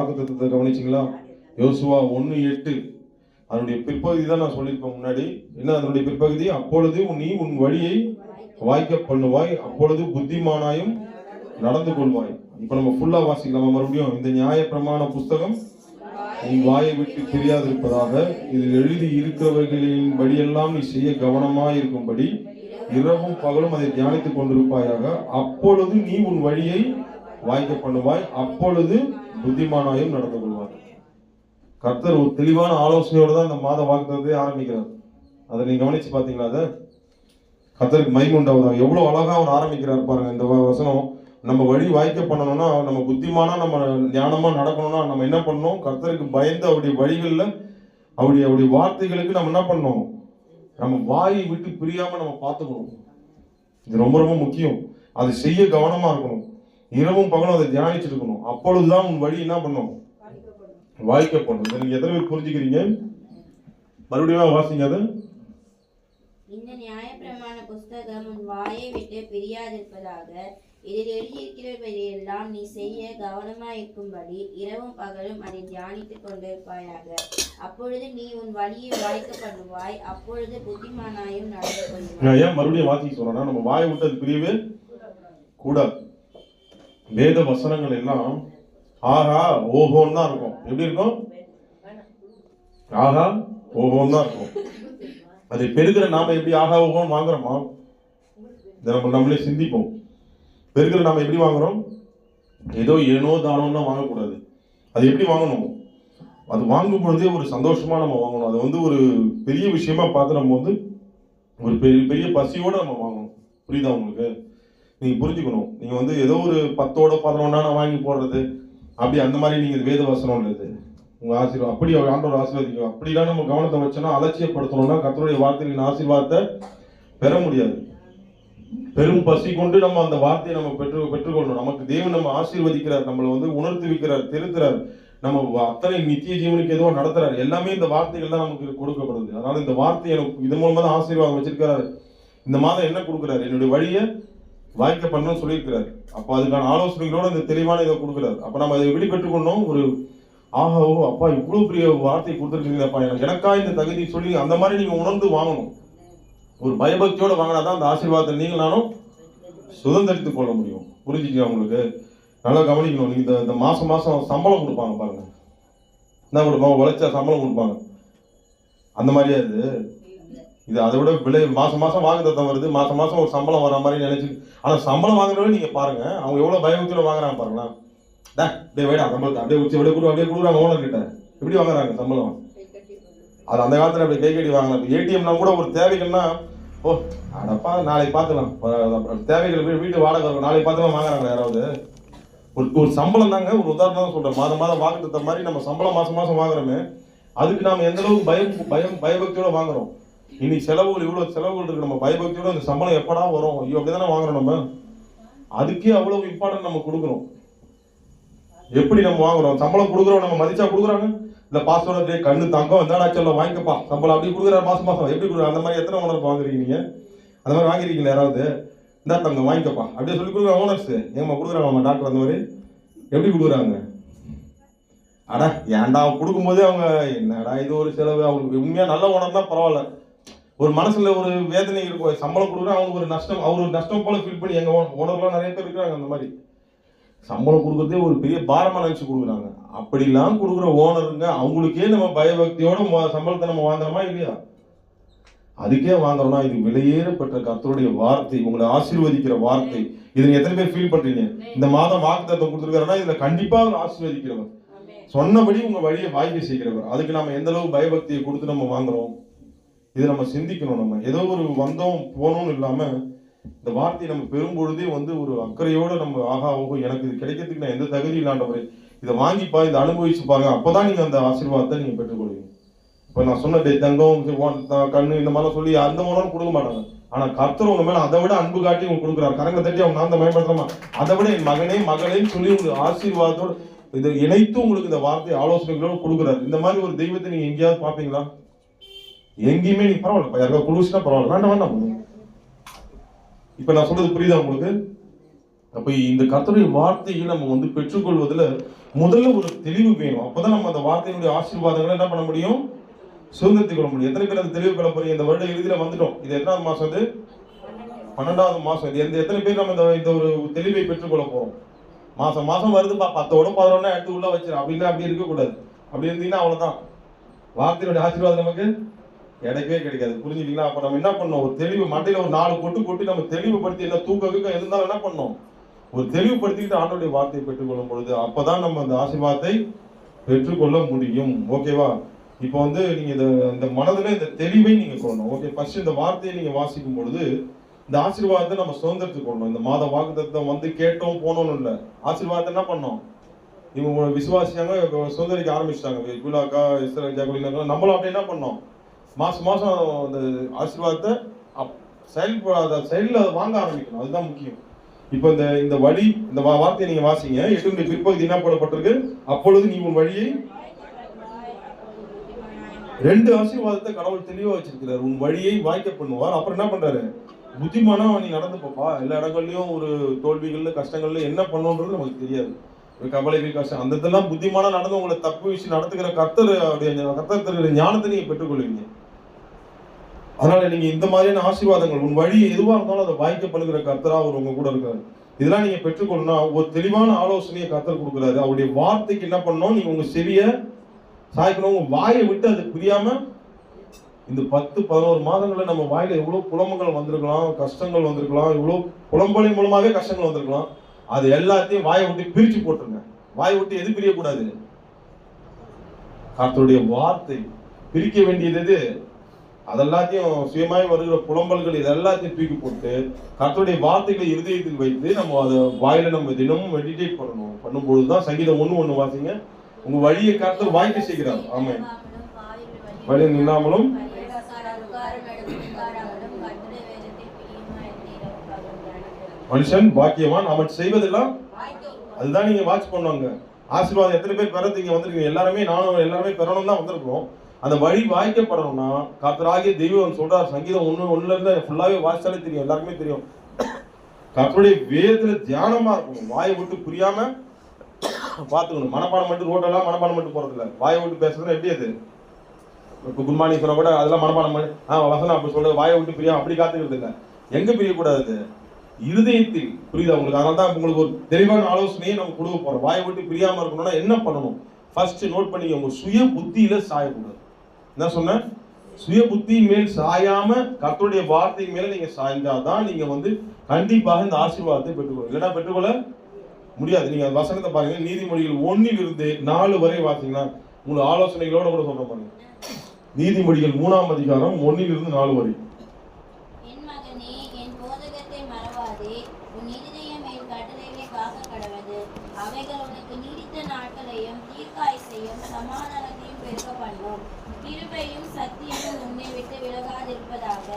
வாக்குத்தத்தத்தை கவனிச்சிங்களா? யோசுவா 1:8 அதனுடைய பிற்பகுதி தான் நான் சொல்லியிருப்பேன் முன்னாடி. என்ன அதனுடைய பிற்பகுதி? அப்பொழுது நீ உன் வழியை வாய்க்க பண்ணுவாய், அப்பொழுது புத்திமானாயும் நடந்து கொள்வாய். இப்ப நம்ம ஃபுல்லா வாசிக்கலாமா மறுபடியும்? இந்த நியாயப்பிரமாண புஸ்தகம் நீ வாயை விட்டு பிரியாதிருப்பதாக, இதில் எழுதி இருக்கிறவர்களின் படியெல்லாம் நீ செய்ய கவனமாய் இருக்கும்படி இரவும் பகலும் அதை தியானித்துக் கொண்டிருப்பாயாக. அப்பொழுது நீ உன் வழியை வாய்க்க பண்ணுவாய், அப்பொழுது புத்திமானாயும் நடந்து கொள்வாய். கர்த்தர் ஒரு தெளிவான ஆலோசனையோட தான் இந்த மாத வாக்குத்தத்தத்தை ஆரம்பிக்கிறார். அதை நீங்க கவனிச்சு பாத்தீங்களா? அதை கர்த்தருக்கு மகிமை உண்டாவதாக. எவ்வளவு அழகா அவர் ஆரம்பிக்கிறார் பாருங்க இந்த வசனம். நம்ம வழி வாய்க்க பண்ணணும்னா, நம்ம புத்திமானா, நம்ம ஞானமா நடக்கணும்னா நம்ம என்ன பண்ணணும்? கர்த்தருக்கு பயந்து அவருடைய வழிகளில் அவருடைய வார்த்தைகளுக்கு நம்ம என்ன பண்ணணும்? நம்ம வாயை விட்டு பிரியாம நம்ம பார்த்துக்கணும். இது ரொம்ப ரொம்ப முக்கியம். அதை செய்ய கவனமா இருக்கணும். இரவும் பகலும் அதை தியானிச்சுட்டு இருக்கணும். அப்பொழுதுதான் உன் வழி என்ன பண்ணும்? வாய்க்கப்படும். நீங்க எத்தனை பேர் புரிஞ்சுக்கிறீங்க? மறுபடியும் வாசிங்க. அது இந்த நியாயப்பிரமாண புஸ்தகம் உன் வாயை விட்டு பிரியாதிருப்பதாக, இதில் எழுதியிருக்கிறவையெல்லாம் நீ செய்ய கவனமாயிருக்கும்படி இரவும் பகலும் அதை தியானித்துக் கொண்டிருப்பாயாக. அப்பொழுது நீ உன் வழியை வாய்க்க பண்ணுவாய், அப்பொழுது புத்திமானாயும் நடந்து கொள்வாய். ஏன் மறுபடியும் வாசிக்க சொல்றேன்னா, நம்ம வாயை விட்டு அது பிரியவே கூடாது. வேத வசனங்கள் எல்லாம் ஆஹா ஓஹோன்னு தான் இருக்கும். எப்படி இருக்கும்? ஆஹா ஓஹோன்னு தான் இருக்கும். அதை பெருகிற நாம எப்படி ஆஹா ஓஹோன்னு வாங்குறோமா? இதை நம்மளே சிந்திப்போம். பெருகிற நாம எப்படி வாங்குறோம்? ஏதோ ஏனோ தானோன்னா வாங்கக்கூடாது. அது எப்படி வாங்கணும்? அது வாங்கும் பொழுதே ஒரு சந்தோஷமா நம்ம வாங்கணும். அது ஒரு பெரிய விஷயமா பார்த்து நம்ம ஒரு பெரிய பசியோட நம்ம வாங்கணும். புரியுதா உங்களுக்கு? நீங்க புரிஞ்சுக்கணும். நீங்க ஏதோ ஒரு 10ஓட 11 வாங்கி போடுறது அப்படி அந்த மாதிரி நீங்க வேத வசனம் இல்லது. உங்க ஆசீர்வாதம் அப்படி ஆண்டோட ஆசீர்வாதிக்கும். அப்படிலாம் நம்ம கவனத்தை வச்சோன்னா, அலட்சியப்படுத்தணும்னா கர்த்தருடைய வார்த்தையின் ஆசீர்வாதத்தை பெற முடியாது. பெரும் பசி கொண்டு நம்ம அந்த வார்த்தையை நம்ம பெற்றுக்கொள்ளணும். நமக்கு தேவன் நம்ம ஆசீர்வதிக்கிறார், நம்மளை உணர்த்தி வைக்கிறார், திருத்துறார், நம்ம அத்தனை நித்திய ஜீவனுக்கு ஏதோ நடத்துறாரு. எல்லாமே இந்த வார்த்தைகள் தான் நமக்கு கொடுக்கப்படுது. அதனால இந்த வார்த்தை எனக்கு இது மூலமா தான் ஆசீர்வாதம் வச்சிருக்கிறாரு. இந்த மாதம் என்ன கொடுக்குறாரு? என்னுடைய வழியை வாய்க்க பண்ணணும்னு சொல்லியிருக்கிறார். அப்போ அதுக்கான ஆலோசனைகளோட இந்த தெளிவான இதை கொடுக்குறாரு. அப்போ நம்ம அதை எப்படி பெற்றுக்கொண்டோம்? ஒரு ஆஹா ஓ அப்பா இவ்வளவு பெரிய வார்த்தை கொடுத்துருக்கீங்கப்பா, எனக்கா இந்த தகுதி சொல்லி அந்த மாதிரி நீங்க உணர்ந்து வாங்கணும். ஒரு பயபக்தியோட வாங்கினாதான் அந்த ஆசீர்வாதத்தை நீங்க நானும் சுதந்திரித்துக் கொள்ள முடியும். புரிஞ்சுக்க உங்களுக்கு? நல்லா கவனிக்கணும். நீங்க இந்த மாசம் சம்பளம் கொடுப்பாங்க பாருங்க. என்ன கொடுப்பாங்க? உழைச்சா சம்பளம் கொடுப்பாங்க. அந்த மாதிரியா இது அதை விட விலை மாசம் வாக்குத்தத்தம் வருது. மாசம் ஒரு சம்பளம் வர மாதிரி நினைச்சு, ஆனா சம்பளம் வாங்குறவங்க நீங்க பாருங்க, அவங்க எவ்வளவு பயபக்தியோட வாங்குறாங்க பாருங்களா. வேடா சம்பளத்தை அப்படியே உச்சி அப்படியே கொடுக்குறாங்க ஓனர் கிட்ட. எப்படி வாங்குறாங்க சம்பளம்? அது அந்த காலத்துல அப்படி கை கட்டி வாங்கலாம். ஏடிஎம்னா கூட ஒரு தேவைகள்னா ஓ அடப்பா நாளைக்கு பார்த்துக்கலாம், தேவைகள் வீட்டு வாடகை நாளைக்கு பார்த்துலாம் வாங்குறாங்க யாராவது? ஒரு சம்பளம் தாங்க. ஒரு உதாரணம் தான் சொல்றேன். மாதம் வாக்குத்தத்த மாதிரி நம்ம சம்பளம் மாசம் வாங்குறோமே, அதுக்கு நாம எந்த அளவுக்கு பயபக்தியோட வாங்குறோம். இனி செலவுகள் இவ்வளவு செலவுகள் இருக்கு, நம்ம பயபக்தியோட அந்த சம்பளம் எப்படா வரும் ஐயோ அப்படிதானே வாங்குறோம். நம்ம அதுக்கே அவ்வளவு இம்பார்ட்டன்ட் நம்ம கொடுக்குறோம். எப்படி நம்ம வாங்குறோம்? சம்பளம் கொடுக்குறோம், நம்ம மதிச்சா கொடுக்குறாங்க. இல்ல பாஸ்வேர்டு கண்ணு தங்கம் வந்தாடா சொல்ல வாங்கிக்கப்பா சம்பளம் அப்படி கொடுக்குறாரு மாசம் எப்படி கொடுக்குறாரு? அந்த மாதிரி எத்தனை ஓனர் வாங்குறீங்க நீங்க? அந்த மாதிரி வாங்கிருக்கீங்களா யாராவது? இந்த தங்கம் வாங்கிக்கப்பா அப்படியே சொல்லி கொடுக்குற ஓனர்ஸ் ஏமா கொடுக்குறாங்க டாக்டர் அந்த மாதிரி எப்படி கொடுக்குறாங்க? அடா ஏன்டா கொடுக்கும்போதே அவங்க என்னடா இது ஒரு செலவு. அவங்களுக்கு உண்மையா நல்ல ஓனர் தான் பரவாயில்ல. ஒரு மனசுல ஒரு வேதனை இருக்கும். சம்பளம் கொடுக்குறா அவங்களுக்கு ஒரு நஷ்டம், அவர் ஒரு நஷ்டம் போல ஃபீல் பண்ணி எங்க ஓனர்லாம் நிறைய பேர் இருக்கிறாங்க. அந்த மாதிரி சம்பளம் கொடுக்கறதே ஒரு பெரிய பாரமா நினைச்சு கொடுக்குறாங்க. அப்படிலாம் கொடுக்குற ஓனருங்க அவங்களுக்கே நம்ம பயபக்தியோட சம்பளத்தை நம்ம வாங்குறோமா இல்லையா? அதுக்கே வாங்குறோம்னா இது விலையேறப்பட்ட கர்த்தருடைய வார்த்தை, உங்களை ஆசீர்வதிக்கிற வார்த்தை. இதை எத்தனை பேர் ஃபீல் பண்றீங்க? இந்த மாதம் வாக்குத்தத்தம் கொடுத்துருக்காருன்னா இதுல கண்டிப்பா ஆசீர்வதிக்கிறவர், சொன்னபடி உங்க வழியை வாய்க்க செய்கிறவர். அதுக்கு நம்ம எந்த அளவு பயபக்தியை கொடுத்து நம்ம வாங்குறோம்? இதை நம்ம சிந்திக்கணும். நம்ம ஏதோ ஒரு வந்தோம் போனோம்னு இல்லாம இந்த வார்த்தையை நம்ம பெரும்பொழுதே ஒரு அக்கறையோட நம்ம ஆகா ஓஹோ எனக்கு இது கிடைக்கிறதுக்கு நான் எந்த தகுதி இல்லாண்டவரை இதை வாங்கிப்பா, இதை அனுபவிச்சு பாருங்க, அப்பதான் நீங்க அந்த ஆசீர்வாதத்தை நீங்க பெற்றுக்கொள்வீங்க. இப்ப நான் சொன்ன தங்கம் கண்ணு இந்த மாதிரி சொல்லி அந்த மூலம் கொடுக்க மாட்டாங்க. ஆனா கர்த்தர் உங்க மேல அதை விட அன்பு காட்டி உங்களுக்கு கொடுக்குறாரு. கரங்க தட்டி அவங்க நான் பயன்படுத்தலாமா? அதை விட என் மகனே மகளேன்னு சொல்லி உங்களுக்கு ஆசீர்வாதத்தோட இதை இணைத்து உங்களுக்கு இந்த வார்த்தை ஆலோசனைகளோடு கொடுக்குறாரு. இந்த மாதிரி ஒரு தெய்வத்தை நீங்க எங்கேயாவது பாப்பீங்களா? எங்கேயுமே நீங்க பரவாயில்ல யாருக்கா குழுச்சுனா பரவாயில்ல, வேண்டாம். இப்ப நான் சொல்றது புரியுதா உங்களுக்கு? அப்ப இந்த கர்த்தருடைய வார்த்தையை நம்ம வந்து பெற்றுக்கொள்வதில் முதல்ல ஒரு தெளிவு வேணும். அப்பதான் நம்ம அந்த வார்த்தையினுடைய ஆசீர்வாதங்களை என்ன பண்ண முடியும், சுதந்திரத்தை கொள்ள முடியும். எத்தனை பேர் அந்த தெளிவு பெற போறீங்க? இந்த வருட இறுதியில வந்துட்டோம். இது எத்தனாவது மாசம்? அது 12வது மாசம். இது எத்தனை பேர் நம்ம இந்த ஒரு தெளிவை பெற்றுக்கொள்ள போறோம்? மாசம் மாசம் வருதுப்பா, 10ஓட 11 எடுத்து உள்ள வச்சிடும் அப்படின்னா அப்படி இருக்கக்கூடாது. அப்படி இருந்தீங்கன்னா அவ்வளவுதான், வார்த்தையினுடைய ஆசீர்வாதம் நமக்கு கிடைக்கவே கிடைக்காது. புரிஞ்சுட்டீங்களா? அப்ப நம்ம என்ன பண்ணோம், ஒரு தெளிவு மண்டையில ஒரு 4 கொட்டி நம்ம தெளிவுபடுத்தி, என்ன தூக்க இருந்தாலும் என்ன பண்ணோம், ஒரு தெளிவுபடுத்திக்கிட்டு ஆண்டோடைய வார்த்தையை பெற்றுக்கொள்ளும் பொழுது அப்பதான் நம்ம அந்த ஆசீர்வாதத்தை பெற்றுக்கொள்ள முடியும். ஓகேவா? இப்போ வந்து நீங்க இந்த மனதுல இந்த தெளிவை நீங்க கொள்ளணும். ஓகே, ஃபர்ஸ்ட் இந்த வார்த்தையை நீங்க வாசிக்கும் பொழுது இந்த ஆசீர்வாதத்தை நம்ம சுதந்திரத்துக்கு கொள்ளணும். இந்த மாத வாக்குத்தத்தம் வந்து கேட்டோம் போனோம்னு இல்லை, ஆசீர்வாதத்தை என்ன பண்ணோம், இவங்க விசுவாசியாங்க சுதந்திரிக்க ஆரம்பிச்சிட்டாங்க. குலாக்கா இஸ்ரேல் ஜாகுலினாக்கா நம்மளும் அப்படி என்ன பண்ணோம், மாசம் மாசம் அந்த ஆசீர்வாதத்தை செயலில் வாங்க ஆரம்பிக்கணும். அதுதான் முக்கியம். இப்போ இந்த வழி, இந்த வார்த்தையை நீங்க வாசிங்க. 8 பிற்பகுதி என்ன போடப்பட்டிருக்கு, அப்பொழுது நீ உன் வழியை, 2 ஆசீர்வாதத்தை கடவுள் தெளிவா வச்சிருக்கிறார். உன் வழியை வாய்க்க பண்ணுவார். அப்புறம் என்ன பண்றாரு, புத்திமானா நீ நடந்து போப்பா. எல்லா இடங்கள்லயும் ஒரு தோல்விகள்ல கஷ்டங்கள்ல என்ன பண்ணணுன்றது நமக்கு தெரியாது, கவலைகள் கஷ்டம், அந்த இதெல்லாம் புத்திமானா நடந்து உங்களை தப்பு விஷயம் நடத்துகிற கர்த்தர் ஞானத்தை நீங்க பெற்றுக்கொள்வீங்க. அதனால நீங்க இந்த மாதிரியான ஆசீர்வாதங்கள், உன் வழி எதுவா இருந்தாலும் அதை வாய்க்க பண்ணுகிற கர்த்தரா அவர் உங்க கூட இருக்காரு. இதெல்லாம் நீங்க பெற்றுக்கொள்ளணும். ஒரு தெளிவான ஆலோசனையை கர்த்தர் கொடுக்குறாரு. அவருடைய வார்த்தைக்கு என்ன பண்ணணும், நீங்க உங்க செவிய சாய்க்கணும். உங்க வாயை விட்டு அது புரியாம, இந்த 10-11 மாதங்கள்ல நம்ம வாயில எவ்வளவு புலம்பங்கள் வந்திருக்கலாம், கஷ்டங்கள் வந்திருக்கலாம், இவ்வளவு புலம்பலின் மூலமாவே கஷ்டங்கள் வந்திருக்கலாம். அது எல்லாத்தையும் வாயை விட்டு பிரிச்சு போட்டுருங்க. வாயை விட்டு எது பிரியக்கூடாது, கர்த்தருடைய வார்த்தை. பிரிக்க வேண்டியது எது, அதெல்லாத்தையும் சுயமாய் வருகிற புலம்பல்கள் இதெல்லாத்தையும் தூக்கி போட்டு கர்த்தருடைய வார்த்தைகளை இருதயத்தில் வைத்து நம்ம அதை வாயில நம்ம தினமும் மெடிடேட் பண்ணணும். பண்ணும்பொழுதுதான் சங்கீதம் 1:1 வாசிங்க, உங்க வழியை கர்த்தர் வாய்க்க செய்கிறார். ஆமா, வழி நில்லாமலும் மனுஷன் பாக்கியவான், அவன் செய்வதெல்லாம். அதுதான் நீங்க வாட்ச் பண்ணுவாங்க. ஆசீர்வாதம் எத்தனை பேர் பெறதுங்க வந்திருக்கீங்க? எல்லாருமே பெறணும் தான் வந்திருக்கிறோம். அந்த வழி வாய்க்கப்படணும்னா கர்த்தராகிய தெய்வம் சொல்றார். சங்கீதம் 1:1 இருந்து ஃபுல்லாவே வாசிச்சாலே தெரியும், எல்லாருக்குமே தெரியும். கர்த்தருடைய வேதத்துல தியானமா இருக்கணும். வாயை விட்டு புரியாம பாத்துக்கணும். மனப்பாடம் மட்டும் ரோட்டெல்லாம் மனப்பாடம் மட்டும் போறது இல்லை. வாயை விட்டு பேசுறது எப்படி? அது இப்போ குட் மார்னிங் சொன்னா கூட அதெல்லாம் மனப்பாடம் பண்ணி வசனம் அப்படி சொல்றது, வாயை விட்டு பிரியாம அப்படி காத்துக்கிறது இல்லை. எங்க பிரியக்கூடாது, இருதயத்தில். புரியுதா உங்களுக்கு? அதனால தான் உங்களுக்கு ஒரு தெளிவான ஆலோசனையை நம்ம கொடுக்க போறோம். வாயை விட்டு பிரியாம இருக்கணும்னா என்ன பண்ணணும், ஃபர்ஸ்ட் நோட் பண்ணிக்க, உங்க சுய புத்தியில சாயக்கூடாது. என்ன சொன்ன, சுய புத்தி மேல் சாயாம கர்த்தருடைய வார்த்தை மேல நீங்க சாய்ந்தாதான் நீங்க வந்து கண்டிப்பாக இந்த ஆசீர்வாதத்தை பெற்றுக்கொள்ளும். இல்லைன்னா பெற்றுக்கொள்ள முடியாது. நீங்க வசனத்தை பாருங்க, நீதிமொழிகள் 1 4 வரை வாசிங்கன்னா உங்களுக்கு ஆலோசனைகளோட கூட சொல்ற பாருங்க. நீதிமொழிகள் 3ஆம் அதிகாரம் 1 4 வரை. என் மகனே, என் போதகத்தை மறவாதே, உன் இருதயம் என் கட்டளைகளை காக்க கடவது. அவைகள் உனக்கு நீடித்த நாட்களையும் தீர்க்காயுசையும் சமாதானத்தையும் பெருக பண்ணும். கிருபையும் சத்தியமும் உன்னை விட்டு விலகாதிருப்பதாக.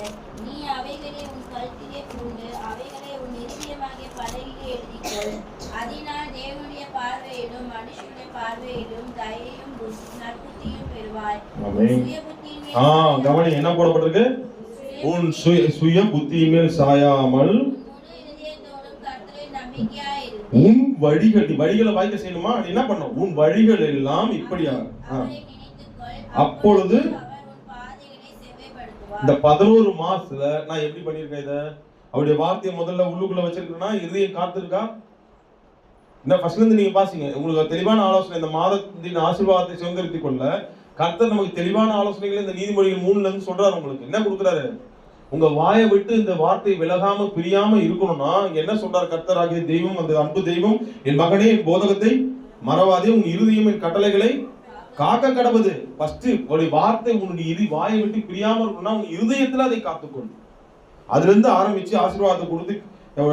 நீ அவைகளை உன் கழுத்திலே பூண்டு அவைகளை உன் இருதயமாகிய பலகையிலே எழுதிக்கொள். அதனால் தேவனுடைய பார்வையிலும் மனுஷனுடைய பார்வையிலும் தயையும் நற்புத்தியும் பெறுவாய். கவனி, என்ன போடப்பட்டிருக்கு, உன் சுய புத்தியின் மேல் சாயாமல் உன் வழிகளை வாய்க்க செய்யணுமா? என்ன பண்ணும், உன் வழிகள் எல்லாம் இப்படியா. அப்பொழுது இந்த 11 மாசத்துல நான் எப்படி பண்ணிருக்கேன் இத, அவருடைய வார்த்தையை முதல்ல உள்ளுக்குள்ள வச்சிருக்கேன்னா இருதயம் காத்திருக்கா? இந்த ஃபர்ஸ்ட்ல இருந்து நீங்க பாத்தீங்க, உங்களுக்கு தெளிவான ஆலோசனை. இந்த மாதத்தின் ஆசீர்வாதத்தை சுதந்திரத்திக் கொள்ள கர்த்தர் நமக்கு தெளிவான ஆலோசனைகளை இந்த நீதிமொழிகள் 3ல இருந்து சொல்றாரு. உங்களுக்கு என்ன கொடுக்குறாரு, உங்க வாயை விட்டு இந்த வார்த்தை விலகாம பிரியாம இருக்கணும்னா இங்க என்ன சொல்றாரு கர்த்தர் ஆகிய தெய்வம், அந்த அன்பு தெய்வம், என் மகனே என் போதகத்தை மறவாதே, உன் இருதயம் என் கட்டளைகளை காக்க கடவுது. ஃபர்ஸ்ட் ஒரு வார்த்தை உன்னுடைய வாயை விட்டு பிரியாம இருக்கணும்னா உன் இருதயத்துல அதை காத்துக்கொள். அதுல இருந்து ஆரம்பிச்சு ஆசீர்வாதத்தை கொடுத்து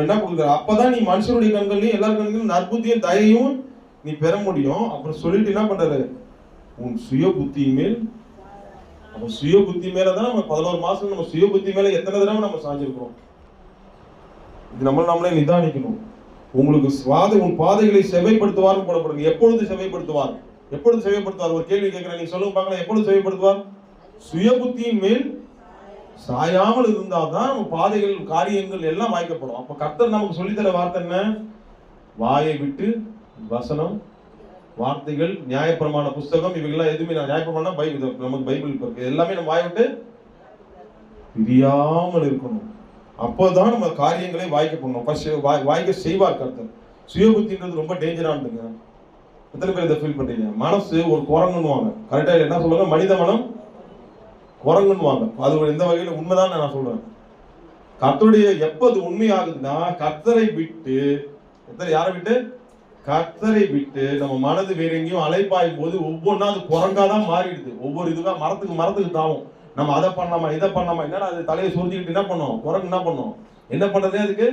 என்ன கொடுக்குற, அப்பதான் நீ மனுஷனுடைய கண்கள்லயும் எல்லா கண்களையும் நற்புத்தியும் தயையும் நீ பெற முடியும். அப்புறம் சொல்லிட்டு என்ன பண்றாரு, உன் சுய புத்தி மேல். நம்ம சுய புத்தி மேலதான் நம்ம 11 மாசம் நம்ம சுய புத்தி மேல எத்தனை தடவை நம்ம சாஞ்சிருக்கிறோம். இது நம்மளே நிதானிக்கணும். உங்களுக்கு உன் பாதைகளை செவைப்படுத்துவார் போடப்படுங்க. எப்பொழுது செவைப்படுத்துவார், எப்பொழுது செவைப்படுத்துவார்? ஒரு கேள்வி கேட்கிறேன், நீங்க சொல்லுங்க பார்க்கலாம். எப்பொழுது செவைப்படுத்துவார்? சுய புத்தியின் மேல் சாயாமல் இருந்தால்தான் நம்ம பாதைகள் காரியங்கள் எல்லாம் வாய்க்கப்படும். அப்ப கர்த்தர் நமக்கு சொல்லித்தர வார்த்தை என்ன, வாயை விட்டு வசனம், வார்த்தைகள், நியாயப்பிரமாண புஸ்தகம், இவைகள்லாம் எதுவுமே நியாயப்பிரமாணம் பைபிள், நமக்கு பைபிள் இருக்கு, எல்லாமே நம்ம வாயை விட்டு பிரியாமல் இருக்கணும். அப்போதான் நம்ம காரியங்களை வாய்க்க பண்ணணும். வாய்க்க செய்வார் கர்த்தர். சுய புத்தின்றது ரொம்ப டேஞ்சரானதுங்க. எத்தனை பேர் இதை ஃபீல் பண்றீங்க? மனசு ஒரு குரங்குன்னுவாங்க. கரெக்டா என்ன சொல்லுவாங்க? மனித மனம் குரங்குன்னுவாங்க. அது எந்த வகையில உண்மைதான் நான் சொல்றேன். கர்த்தருடைய எப்ப அது உண்மையாகுதுன்னா, கர்த்தரை விட்டு, யாரை விட்டு? கர்த்தரை விட்டு நம்ம மனது வேற எங்கேயும் அலைப்பாயும் போது ஒவ்வொன்றா அது குரங்காதான் மாறிடுது. ஒவ்வொரு இதுவா மரத்துக்கு தாவும். நம்ம அதை பண்ணலாமா, இதை பண்ணலாமா, என்னன்னா அது தலையை சுருட்டிக்கிட்டு என்ன பண்ணும்? குரங்கு என்ன பண்ணும்? என்ன பண்றதே அதுக்கு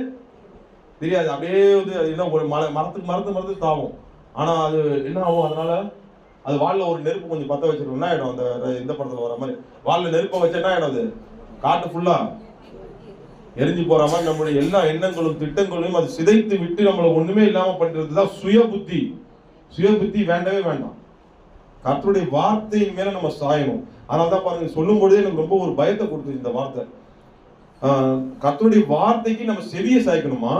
தெரியாது. அப்படியே வந்து ஒரு மரத்துக்கு தாவும். ஆனா அது என்ன ஆகும்? அதனால அது வால்ல ஒரு நெருப்பு கொஞ்சம் பத்த வச்சிருக்கோம், என்ன ஆயிடும்? அந்த இந்த படத்துல வர மாதிரி வால்ல நெருப்பை வச்சா என்ன ஆயிடும்? அது காட்டு ஃபுல்லா எரிஞ்சு போற மாதிரி நம்மளுடைய எல்லா எண்ணங்களும் திட்டங்களையும் அது சிதைத்து விட்டு நம்மளை ஒண்ணுமே இல்லாம பண்றதுதான் சுய புத்தி. சுய புத்தி வேண்டவே வேண்டாம். கர்த்தருடைய வார்த்தையின் மேல நம்ம சாயணும். அதனால்தான் பாருங்க, சொல்லும் பொழுதே எனக்கு ரொம்ப ஒரு பயத்தை கொடுத்துச்சு இந்த வார்த்தை. கர்த்தருடைய வார்த்தைக்கு நம்ம செவிய சாய்க்கணுமா?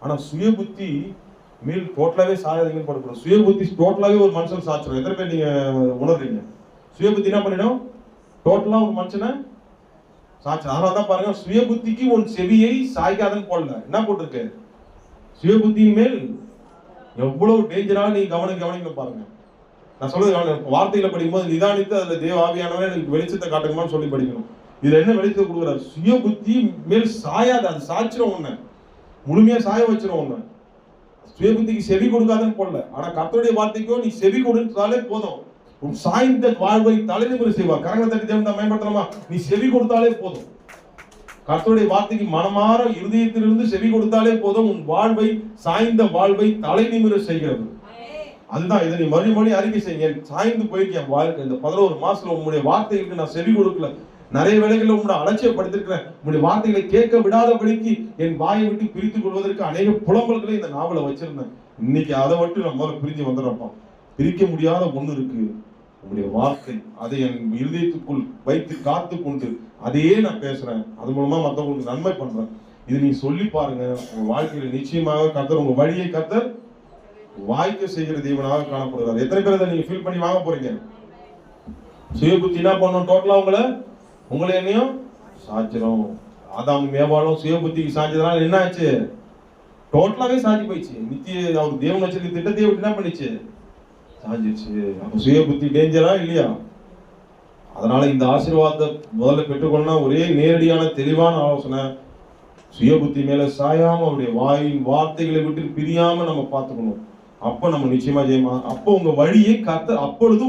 ஆனா சுய புத்தி மீள் டோட்டலாவே சாயாதீங்கன்னு படக்கூடாது. சுய புத்தி டோட்டலாவே ஒரு மனுஷன் சாச்சிடும். எத்தனை பேர் நீங்க உணர்றீங்க? சுய புத்தி என்ன பண்ணிடும்? டோட்டலா ஒரு மனுஷனை சாட்சி. அதனாலதான் பாருங்க, சுய புத்திக்கு உன் செவியை சாய்க்காதன்னு போடல. என்ன போட்டிருக்கு? சுய புத்தியின் மேல் எவ்வளவு டேஞ்சரா நீ கவனிக்கணும் பாருங்க. நான் சொல்றது வார்த்தைகளை படிக்கும்போது நிதானித்து அதுல தேவ ஆவியானவரே எனக்கு வெளிச்சத்தை காட்டுங்கன்னு சொல்லி படிக்கணும். இதுல என்ன வெளிச்சத்தை கொடுக்குறாரு? சுய புத்தி மேல் சாயாது, அது சாய்ச்சிரும் உன்னை, முழுமையா சாய வச்சிரும் உன்னை. சுய புத்திக்கு செவி கொடுக்காதன்னு போடல. ஆனா கர்த்தருடைய வார்த்தைக்கோ நீ செவி கொடுத்தாலே போதும், உன் சாய்ந்த வாழ்வை தலைநிமிர செய்வார். கரங்களை தட்டி தேவன் மேம்படுத்தலாமா? நீ செவி கொடுத்தாலே போதும். கர்த்தருடைய வார்த்தைக்கு மனமாற இருதயத்திலிருந்து செவி கொடுத்தாலே போதும், உன் வாழ்வை, சாய்ந்த வாழ்வை தலைநிமிர செய்கிறது. அதுதான் இதை நீ மறுபடி அறிக்கை செய்யுங்க. சாய்ந்து போயிருக்கேன் வாழ்க்கை, இந்த 11 மாசத்துல உங்களுடைய வார்த்தைகளுக்கு நான் செவி கொடுக்கல, நிறைய வேளைகளில் உங்களை அலட்சியப்படுத்திருக்கிறேன், உங்களுடைய வார்த்தைகளை கேட்க விடாதபடிக்கு என் வாயை விட்டு பிரித்துக் கொள்வதற்கு அநேக புலம்பல்களை இந்த நாவல வச்சிருந்தேன். இன்னைக்கு அதை விட்டு நம்ம முதல்ல பிரிஞ்சு வந்துடுறப்பா. பிரிக்க முடியாத ஒண்ணு இருக்கு, உங்களுடைய வார்த்தை. அதை என் இருதயத்துக்குள் வைத்து காத்து கொண்டு அதையே நான் பேசுறேன். அது மூலமா மற்றவங்களுக்கு நன்மை பண்றேன். இது நீ சொல்லி பாருங்க, உங்க வாழ்க்கையில நிச்சயமாக கர்த்தர் உங்க வழியை கர்த்தர் வாய்க்க செய்கிற தேவனாக காணப்படுகிறார். எத்தனை பேர் அதை நீங்க ஃபீல் பண்ணி வாங்க போறீங்க? சுய புத்தி என்ன பண்ணும்? டோட்டலா உங்களை என்னையும் சாய்ச்சிரும். ஆதாம் ஏவாளும் சுய புத்திக்கு சாய்ச்சதுனால என்ன ஆச்சு? டோட்டலாவே சாய்ச்சி போயிடுச்சு. நித்திய அவர் தேவன் வச்சிருக்க திட்டத்தையே விட்டு என்ன பண்ணிச்சு? சாஞ்சிச்சு. அப்ப சுய புத்தி டேஞ்சரா இல்லையா? அதனால இந்த ஆசீர்வாதத்தை முதல்ல பெற்றுக்கொள்ளணும். ஒரே நேரடியான தெளிவான ஆலோசனை, சுய புத்தி மேல சாயாம அவருடைய வாயின் வார்த்தைகளை விட்டு பிரியாம நம்ம பார்த்துக்கணும். அப்ப நம்ம நிச்சயமா ஜெயமா. அப்போ உங்க வழியை கர்த்தர், அப்பொழுது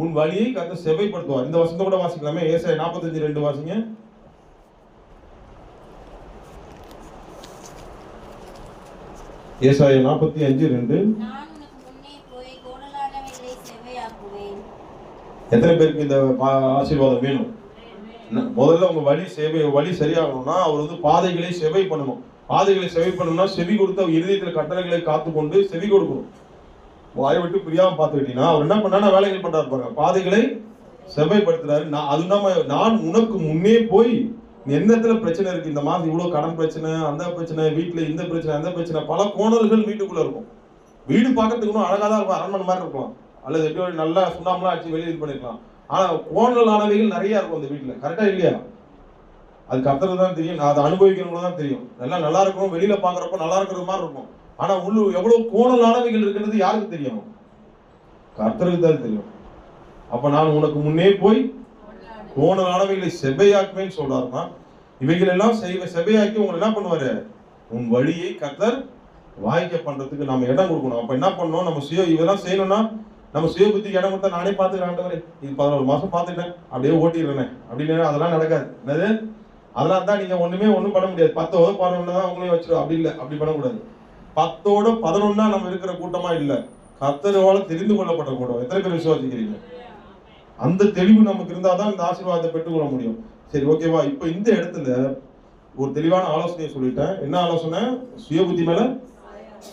உன் வழியை கர்த்தர் செவைப்படுத்துவார். இந்த வசனத்தை கூட வாசிக்கலாமே. ஏசாயா 45:2 வாசிங்க. ஏசாயா 45:2. எத்தனை பேருக்கு இந்த ஆசீர்வாதம் வேணும்? முதல்ல உங்க வழி சரியாகணும்னா அவர் பாதைகளை செவை பண்ணணும். பாதைகளை செவை பண்ணணும்னா செவி கொடுத்து இருதயத்துல கட்டளைகளை காத்துக்கொண்டு செவி கொடுக்கணும். வாயை விட்டு பிரியாம பார்த்துக்கிட்டீங்கன்னா அவர் என்ன பண்ணா வேலைகள் பண்றாரு பாருங்க, பாதைகளை செவைப்படுத்துறாரு. நான் உனக்கு முன்னே போய் எந்த இடத்துல பிரச்சனை இருக்கு, இந்த மாதிரி இவ்வளவு கடன் பிரச்சனை, அந்த பிரச்சனை, வீட்டுல இந்த பிரச்சனை, அந்த பிரச்சனை, பல கோணல்கள் வீட்டுக்குள்ள இருக்கும். வீடு பார்க்கறதுக்கு அழகா தான் இருக்கும், அரண்மனை மாதிரி இருக்கலாம், அல்லது எப்படி நல்லா சுண்ணாமலாம் அடிச்சு வெளியே இது பண்ணிருக்கலாம். ஆனா கோணல் ஆனவைகள் நிறைய இருக்கும் அந்த வீட்டுல. கரெக்டா இல்லையா? அது கர்த்தருக்கு தான் தெரியும், அதை அனுபவிக்கிறவங்களுக்கு தான் தெரியும். எல்லாம் நல்லா இருக்கணும், வெளியில பாக்குறப்ப நல்லா இருக்கிறது மாதிரி இருக்கும். ஆனா உள்ளு எவ்வளவு கோணல் ஆனவைகள் இருக்கிறது யாருக்கு தெரியும்? கர்த்தருக்கு தான் தெரியும். அப்ப நான் உனக்கு முன்னே போய் கோணல் ஆனவைகளை செவ்வையாக்குவேன்னு சொல்றாருன்னா, இவைகள் எல்லாம் செவ்வையாக்கி உங்களை என்ன பண்ணுவாரு? உன் வழியை கர்த்தர் வாய்க்க பண்றதுக்கு நம்ம இடம் கொடுக்கணும். அப்ப என்ன பண்ணணும்? நம்ம இதெல்லாம் செய்யணும்னா நம்ம சுய புத்திக்கு இடம் கொடுத்தா, நானே பார்த்துக்கிறேன், இது 11 மாசம் பார்த்துட்டேன், அப்படியே ஓட்டிடுறேன் அப்படின்னு அதெல்லாம் நடக்காது. என்னது? அதெல்லாம் தான் நீங்க ஒண்ணும் பண்ண முடியாது. 10 11 தான் உங்களையும் வச்சிடும். அப்படி இல்லை, அப்படி பண்ணக்கூடாது. 10 11 நம்ம இருக்கிற கூட்டமா இல்ல, கர்த்தரால தெரிந்து கொள்ளப்பட்ட கூட்டம். எத்தனை பேர் விசுவாசிக்கிறீங்க? அந்த தெளிவு நமக்கு இருந்தாதான் இந்த ஆசீர்வாதத்தை பெற்றுக்கொள்ள முடியும். சரி, ஓகேவா? இப்ப இந்த இடத்துல ஒரு தெளிவான ஆலோசனையை சொல்லிட்டேன். என்ன ஆலோசனை? சுய புத்தி மேல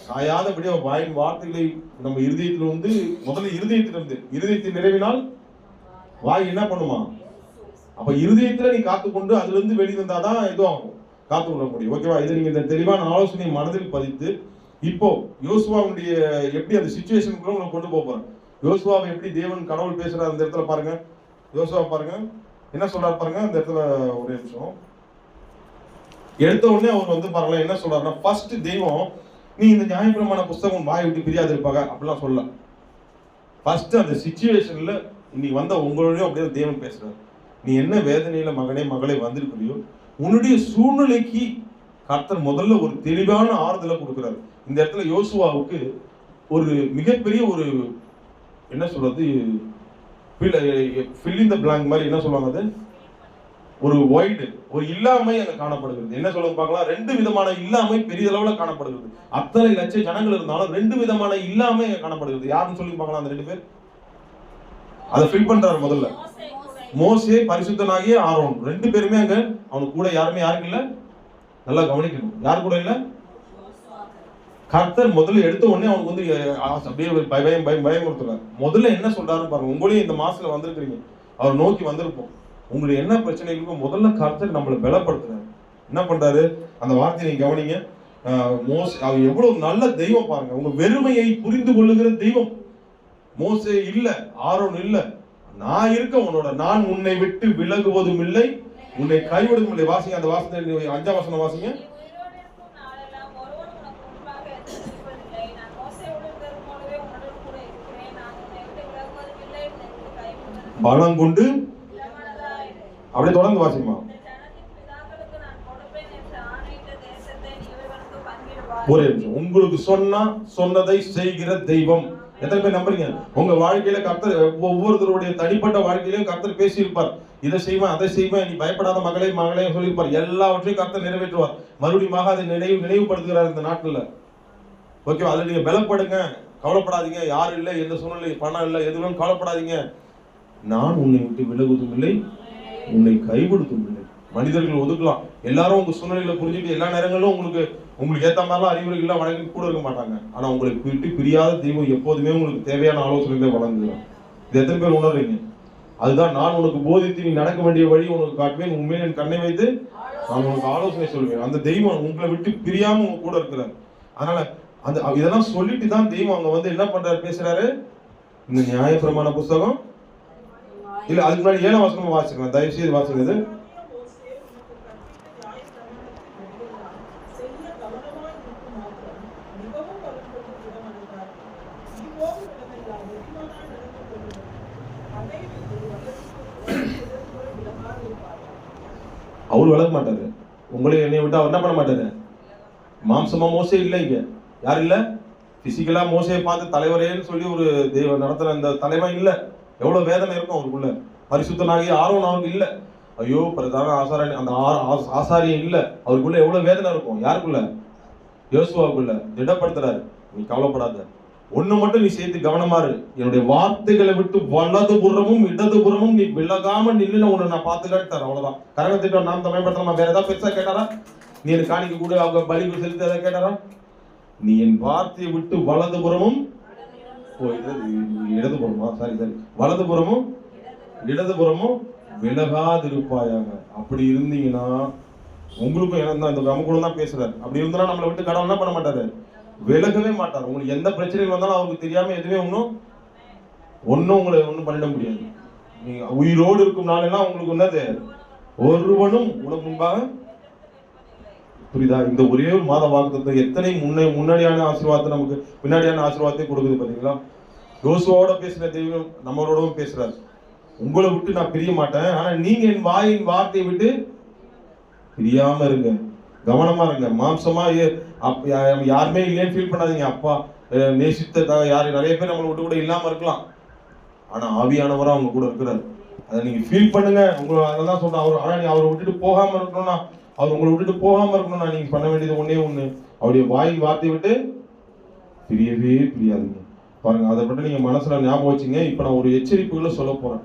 சாயாதபடி வாயின் வார்த்தைகளை நம்ம இருதயத்துல முதல்ல இருதயத்தின் நிறைவினால் வாய் என்ன பண்ணுமா? அப்ப இருதயத்துல நீ காத்துக்கொண்டு அதுல இருந்து வெளிவந்தாதான் இதுவும் ஆகும், காத்துக்கொள்ள முடியும். ஓகேவா? இதை நீங்க இந்த தெளிவான ஆலோசனை மனதில் பதித்து இப்போ யோசுவாவுடைய எப்படி அந்த சிச்சுவேஷனுக்குள்ள உங்களை கொண்டு போறேன். யோசுவாவை எப்படி தேவன் கடவுள் பேசுறாரு அந்த இடத்துல பாருங்க. யோசுவா பாருங்க என்ன சொல்றாரு பாருங்க அந்த இடத்துல. ஒரே நிமிஷம். எடுத்த உடனே அவர் வந்து பாருங்களேன் என்ன சொல்றாருன்னா, ஃபர்ஸ்ட் தெய்வம் நீ இந்த நியாயப்பிரமாண புஸ்தகம் வாய் விட்டு பிரியாது இருப்பாங்க அப்படிலாம் சொல்லல. ஃபர்ஸ்ட் அந்த சிச்சுவேஷன்ல இன்னைக்கு வந்த உங்களோடய அப்படியே தேவன் பேசுறாரு. நீ என்ன வேதனையில மகனே மகளே வந்திருக்கிறியோ உன்னுடைய சூழ்நிலைக்கு கர்த்தர் முதல்ல ஒரு தெளிவான ஆறுதலை கொடுக்கிறாரு. இந்த இடத்துல யோசுவாவுக்கு ஒரு மிகப்பெரிய ஒரு என்ன சொல்றது, ஃபில் இன் தி பிளாங்க் மாதிரி என்ன சொல்லுவாங்க, அது ஒரு வைடு, ஒரு இல்லாமை அங்க காணப்படுகிறது. என்ன சொல்லுங்க பார்க்கலாம், ரெண்டு விதமான இல்லாமை பெரிய அளவுல காணப்படுகிறது. அத்தனை லட்சம் ஜனங்கள் இருந்தாலும் ரெண்டு விதமான இல்லாமை காணப்படுகிறது. யாருன்னு சொல்லி பார்க்கலாம் அந்த ரெண்டு பேர்? அதை ஃபில் பண்றாரு முதல்ல மோசே, பரிசுத்தனாகிய ஆரோன். ரெண்டு பேருமே அங்க அவனுக்கு கூட யாருமே யாருக்கு இல்ல. நல்லா கவனிக்கணும், யாரு கூட இல்ல. கர்த்தர் முதல்ல எடுத்த உடனே அவனுக்கு வந்து அப்படியே பயமுறுத்துறாரு. முதல்ல என்ன சொல்றாரு பாருங்க. உங்களையும் இந்த மாசத்துல வந்திருக்கிறீங்க, அவர் நோக்கி வந்திருப்போம். உங்களுக்கு என்ன பிரச்சனை இருக்கோ முதல்ல கர்த்தர் நம்மளை பலப்படுத்துறாரு. என்ன பண்றாரு அந்த வார்த்தையை நீங்க கவனிங்க. மோசே அவர் எவ்வளவு நல்ல தெய்வம் பாருங்க. உங்க வெறுமையை புரிந்து கொள்ளுகிற தெய்வம். மோசே இல்ல, ஆரோன் இல்ல, நான் இருக்க உன்னோட, நான் உன்னை விட்டு விலகுவதும் இல்லை, உன்னை கைவிடுவதும் இல்லை. வாசிங்க அந்த வாசனை, 5ஆம் வசனம் வாசிங்க. பலம் கொண்டு அப்படியே தொடர்ந்து வாசிமா. ஒரே நிமிஷம். உங்களுக்கு சொன்னதை செய்கிற தெய்வம். எத்தனை பேர் நம்புறீங்க? உங்க வாழ்க்கையில கர்த்தர் ஒவ்வொருத்தருடைய தனிப்பட்ட வாழ்க்கையிலும் கர்த்தர் பேசி இருப்பார். இதை செய்வேன் அதை செய்வேன், நீ பயப்படாத மகளே மகளே சொல்லியிருப்பார். எல்லாவற்றையும் கர்த்தர் நிறைவேற்றுவார். மறுபடியும் அதை நினைவுபடுத்துகிறார் இந்த நாட்கள்ல. ஓகே, அதுல நீங்க பலப்படுங்க, கவலைப்படாதீங்க. யாரும் இல்லை, எந்த சூழ்நிலை, பணம் இல்லை, எதுவும் கவலைப்படாதீங்க. நான் உன்னை விட்டு விலகுவதும் இல்லை, உன்னை கைவிடுவதும் இல்லை. மனிதர்கள் ஒதுக்கலாம், எல்லாரும் உங்க சூழ்நிலையில புரிஞ்சுட்டு எல்லா நேரங்களும் உங்களுக்கு ஏத்த மாதிரிலாம் அறிவுரைகள்லாம் வழங்கி கூட இருக்க மாட்டாங்க. ஆனா உங்களுக்கு விட்டு பிரியாத தெய்வம் எப்போதுமே உங்களுக்கு தேவையான ஆலோசனைகளை வழங்குகிறார். இது எத்தனை பேர் உணர்றீங்க? அதுதான் நான் உனக்கு போதித்து நீ நடக்க வேண்டிய வழி உனக்கு காட்டுவேன், உண்மையில் என் கண்ணை வைத்து நான் உனக்கு ஆலோசனை சொல்வேன். அந்த தெய்வம் உங்களை விட்டு பிரியாம உங்க கூட இருக்கிறார். அதனால அந்த இதெல்லாம் சொல்லிட்டு தான் தெய்வம் அங்க வந்து என்ன பண்றாரு, பேசுறாரு. இந்த நியாயப்பிரமாண புஸ்தகம் இல்ல, அதுக்கு முன்னாடி 7ஆம் வசனம் வாசிக்கலாம், தயவு செய்து வாசிக்கிறது. அவரு விளக்க மாட்டாரு, உங்களையும் என்னை விட்டு அவர் என்ன பண்ண மாட்டாரு. மாம்சமா மோசே இல்லை, இங்க யாரு இல்ல. பிசிக்கலா மோசையை பார்த்து தலைவரேன்னு சொல்லி ஒரு தெய்வம் நடத்துற அந்த தலைவன் இல்ல. எவ்வளவு வேதனை இருக்கும் அவருக்குள்ள. பரிசுத்தனாகி ஆரோன் அவருக்கு இல்ல. ஐயோ பிரதான ஆசாரியன் அந்த ஆசாரியம் இல்ல. அவருக்குள்ள எவ்வளவு வேதனை இருக்கும். யாருக்குள்ள? யோசுவாவுக்குள்ள. திடப்படுத்துறாரு, நீ கவலைப்படாத, ஒண்ணு மட்டும் நீ சேர்த்து கவனமாறு, என்னுடைய வார்த்தைகளை விட்டு வலது புறமும் இடது புறமும் நீ விலகாம நில்லுன்னு உன்னை நான் பார்த்துக்கிட்டாரு. அவ்வளவுதான். கரகத்திட்டம் நாம் தமிழ்படுத்தலாம். வேற ஏதாவது பெருசா கேட்டாரா? நீ எனக்கு காணிக்க கூட அவங்க பலி செலுத்த ஏதாவது கேட்டாரா? நீ என் வார்த்தையை விட்டு வலது புறமும் இடது புறமா வலது புறமும் இடது புறமும் விலகாதிருப்பாயாக. அப்படி இருந்தீங்கன்னா உங்களுக்கும் நம்ம கூட தான் பேசுறாரு. அப்படி இருந்தா நம்மளை விட்டு கடவுள் என்ன பண்ண மாட்டாரு, விலகவே மாட்டார். உங்களுக்கு எந்த பிரச்சனைகள் வந்தாலும் அவருக்கு தெரியாம எதுவுமே ஒன்னும் உங்களை ஒன்றும் பண்ணிட முடியாது. நீங்க உயிரோடு இருக்கும் நாளெல்லாம் உங்களுக்கு என்னது, ஒருவனும் உனக்கு முன்பாக. புரியுதா? இந்த ஒரே ஒரு மாத வாக்குத்தத்தம் எத்தனை முன்னாடியான ஆசீர்வாதத்தை நமக்கு பின்னாடியான ஆசீர்வாதத்தை கொடுக்குது பாத்தீங்களா? யோசுவாவோட பேசின தெய்வம் நம்மளோடவும் பேசுறாரு. உங்களை விட்டு நான் பிரிய மாட்டேன், ஆனா நீங்க என் வாயின் வார்த்தையை விட்டு பிரியாம இருங்க, கவனமா இருங்க. மாம்சமா யாருமே இல்லைன்னு ஃபீல் பண்ணாதீங்க. அப்பா நேசித்த யாரு நிறைய பேர் நம்மளை விட்டு கூட இல்லாம இருக்கலாம், ஆனா ஆவியானவரா அவங்க கூட இருக்கிறாரு. அதை நீங்க ஃபீல் பண்ணுங்க. அதெல்லாம் சொல்றேன். ஆனா நீங்க அவரை விட்டுட்டு போகாம இருக்கணும்னா, அவர் உங்களை விட்டுட்டு போகாம இருக்கணும்னா நீங்க பண்ண வேண்டியது ஒண்ணே ஒண்ணு, அவருடைய வாயின் வார்த்தை விட்டு பிரியவே பிரியாதீங்க. பாருங்க, அதை மட்டும் நீங்க மனசுல ஞாபகம் வச்சுங்க. இப்ப நான் ஒரு எச்சரிப்புகளை சொல்ல போறேன்.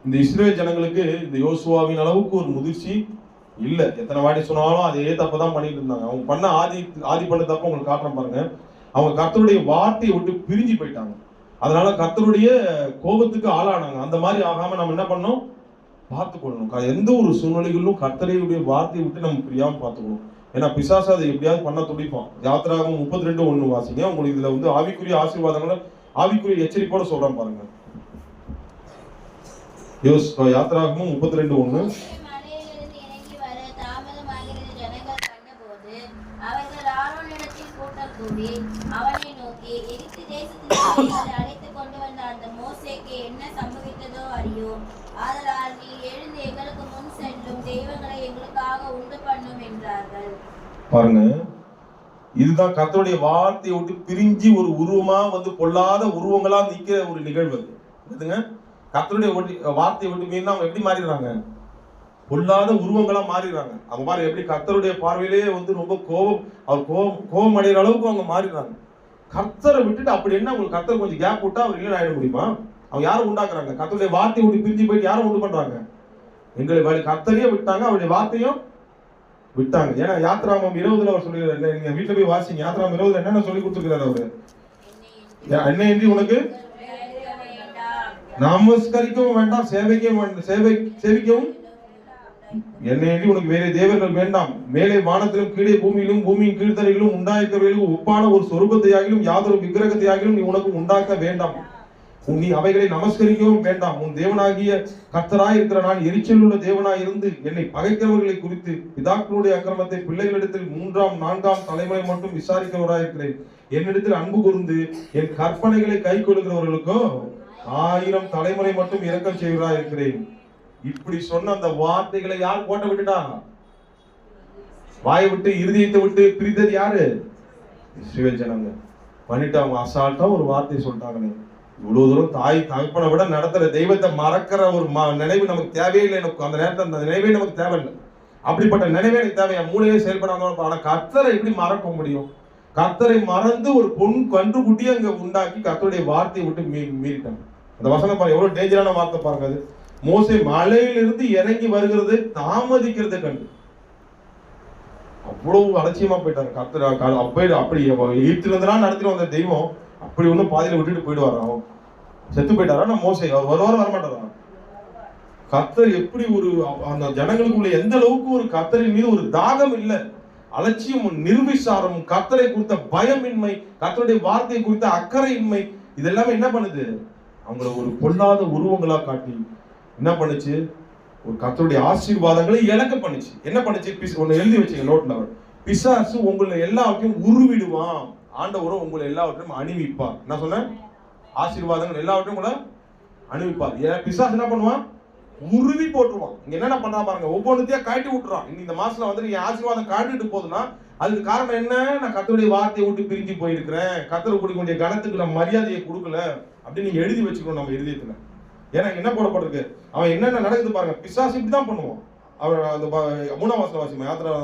இந்த இஸ்ரேல் ஜனங்களுக்கு இந்த யோசுவாவின் அளவுக்கு ஒரு முதிர்ச்சி இல்ல. எத்தனை வாட்டி சொன்னாலும் அதே தப்பதான் பண்ணிட்டு இருந்தாங்க. அவங்க பண்ண ஆதி பண்ண தப்ப உங்களுக்கு காட்டுறேன் பாருங்க. அவங்க கர்த்தருடைய வார்த்தையை விட்டு பிரிஞ்சு போயிட்டாங்க. அதனால கர்த்தருடைய கோபத்துக்கு ஆளானாங்க. அந்த மாதிரி ஆகாம நம்ம என்ன பண்ணோம், பார்த்துக்கொள்ளணும். எந்த ஒரு சூழ்நிலைகளிலும் கர்த்தருடைய வார்த்தையை விட்டு நம்ம பிரியாம பார்த்துக்கணும். ஏன்னா பிசாசு அதை எப்படியாவது பண்ண துடிப்பான். யாத்திராகமம் 32:1 வாசிங்க. உங்களுக்கு இதுல வந்து ஆவிக்குரிய ஆசீர்வாதங்களை ஆவிக்குரிய எச்சரிப்போட சொல்றேன் பாருங்க. யாத்திராகமம் 32:1. மலையிலிருந்து இறங்கி வர தாமதமாகிறது ஜனங்கள் கண்டபோது அவர்கள் ஆரோனிடத்தில் கூட்டம் கூடி அவனை நோக்கி, எகிப்து தேசத்திலிருந்து அழைத்துக் கொண்டு வந்த அந்த மோசேக்கு என்ன சம்பவித்ததோ அறியோம். ஆதலால் நீ எழுந்து எங்களுக்கு முன் செல்லும், தெய்வங்களை எங்களுக்காக உண்டு பண்ணும் என்றார்கள். பாருங்க, இதுதான் கர்த்தருடைய வார்த்தையை விட்டு பிரிஞ்சு ஒரு உருவமா வந்து பொல்லாத உருவங்களா நிக்கிற ஒரு நிகழ்வு. இதுங்க கர்த்தருடைய வார்த்தையை விட்டு மீறினா அவங்க எப்படி மாறிடுறாங்க? பொல்லாத உருவங்களா மாறிடுறாங்க. அவங்க மாதிரி எப்படி கர்த்தருடைய பார்வையிலேயே வந்து ரொம்ப கோபம் அடைகிற அளவுக்கு அவங்க மாறிடுறாங்க. கர்த்தரை விட்டுட்டு அப்படி என்ன உங்களுக்கு கர்த்தர் கொஞ்சம் கேப் விட்டா அவர் இல்லைன்னு ஆயிட முடியுமா? அவங்க யாரும் உண்டாக்குறாங்க? கர்த்தருடைய வார்த்தையை விட்டு பிரிஞ்சு போயிட்டு யாரும் உண்டு பண்றாங்க? எங்களை கர்த்தரையே விட்டாங்க, அவருடைய வார்த்தையும் விட்டாங்க. ஏன்னா யாத்திராகமம் 20 அவர் சொல்லிடுறாரு. நீங்க வீட்டுல போய் வாசிங்க. யாத்திராகமம் 20 என்னென்ன சொல்லி கொடுத்துருக்கிறாரு அவரு? என்னையின்றி உனக்கு நமஸ்கரிக்கவும் வேண்டாம், சேவிக்கவும் என்னையின்றி உனக்கு வேற தேவர்கள் வேண்டாம். மேலே வானத்திலும் கீழே பூமியிலும் பூமியின் கீழ்த்தரையிலும் உண்டாயிருக்கிறவர்களுக்கு ஒப்பான ஒரு சொரூபத்தையாகிலும் யாதொரு விக்கிரகத்தையாகிலும் நீ உனக்கு உண்டாக்க வேண்டாம். நீ அவைகளை நமஸ்கரிக்கவும் வேண்டாம். உன் தேவனாகிய கர்த்தராய் இருக்கிற நான் எரிச்சல் உள்ள தேவனாய் இருந்து என்னை பகைக்கிறவர்களை குறித்து பிதாக்களுடைய அக்கிரமத்தை பிள்ளைகளிடத்தில் 3ஆம் 4ஆம் தலைமுறை மட்டும் விசாரிக்கிறவராயிருக்கிறேன். என்னிடத்தில் அன்பு கூர்ந்து என் கற்பனைகளை கை கொள்ளுகிறவர்களுக்கோ 1000 தலைமுறை மட்டும் இரக்கம் செய்வராயிருக்கிறேன். இப்படி சொன்ன அந்த வார்த்தைகளை யார் போட்ட விட்டுட்டா? வாயை விட்டு இருதயத்தை விட்டு பிரித்தது யாரு? இஸ்ரவேல் ஜனங்க. பண்ணிட்டு அவங்க அசால்ட்டா ஒரு வார்த்தையை சொல்லிட்டாங்க. இவ்வளவு தூரம் தாய் தகப்பனை விட நடத்துற தெய்வத்தை மறக்கிற ஒரு நினைவு நமக்கு தேவையில்லை. எனக்கு அந்த நேரத்தில் அந்த நினைவே நமக்கு தேவையில்லை. அப்படிப்பட்ட நினைவே எனக்கு தேவையா? மூளையே செயல்படாம. ஆனா கர்த்தரை எப்படி மறக்க முடியும்? கர்த்தரை மறந்து ஒரு பொன் கன்றுக்குட்டியை அங்க உண்டாக்கி கர்த்தருடைய வார்த்தையை விட்டு மீறிட்டாங்க. அந்த வசனம் பாருங்க, எவ்வளவு டேஞ்சரான வார்த்தை பாருங்க. அது மோசே மலையிலிருந்து இறங்கி வருகிறது தாமதிக்கிறதை கண்டு அவ்வளவு அலட்சியமா போயிட்டாங்க. கர்த்தர் அப்படி எகிப்துல இருந்தெல்லாம் நடத்திட்டு வந்த தெய்வம் அப்படி ஒன்னும் பாதியில விட்டுட்டு போயிடுவாரா? செத்து போயிட்டாரா? நான் மோசே வருவாரம் வரமாட்டாரா? கர்த்தர் எப்படி ஒரு அந்த ஜனங்களுக்குள்ள எந்த அளவுக்கு ஒரு கர்த்தரின் மீது ஒரு தாகம் இல்லை, அலட்சியமும் நிர்விசாரமும், கர்த்தரை குறித்த பயமின்மை, கர்த்தருடைய வார்த்தையை குறித்த அக்கறையின்மை, இதெல்லாமே என்ன பண்ணுது? அவங்கள ஒரு பொல்லாத உருவங்களா காட்டி என்ன பண்ணுச்சு? ஒரு கர்த்தருடைய ஆசீர்வாதங்களை இழக்க பண்ணுச்சு. என்ன பண்ணுச்சு? ஒன்னு எழுதி வச்சுங்க நோட்ல. பிசாசு உங்களை எல்லாவற்றையும் உருவிடுவான். ஆண்டவரும் உங்களை எல்லாவற்றையும் அணிவிப்பார். என்ன சொன்ன? ஆசீர்வாதங்கள் எல்லாவற்றையும் கூட அணிவிப்பார். பிசாசு என்ன பண்ணுவான்? உருவி போட்டுருவான். இங்க என்னென்ன பண்றான் பாருங்க, ஒவ்வொன்றுத்தையா காட்டி விட்டுறான். இந்த மாசத்துல வந்து நீ ஆசீர்வாதம் காட்டிட்டு போதுன்னா அதுக்கு காரணம் என்ன? நான் கர்த்தருடைய வார்த்தையை விட்டு பிரிஞ்சு போயிருக்கிறேன், கர்த்தர் கொடுக்கக்கூடிய கணத்துக்கு நம்ம மரியாதையை கொடுக்கல அப்படின்னு நீங்க எழுதி வச்சுக்கணும் நம்ம இருதயத்துல. ஏன்னா என்ன போடப்பட்டிருக்கு, அவன் என்னென்ன நடக்குது பாருங்க. பிசாசு இப்படிதான் பண்ணுவான். அவர் அந்த 3ஆம் வசனம் வாசிமா. யாத்திரா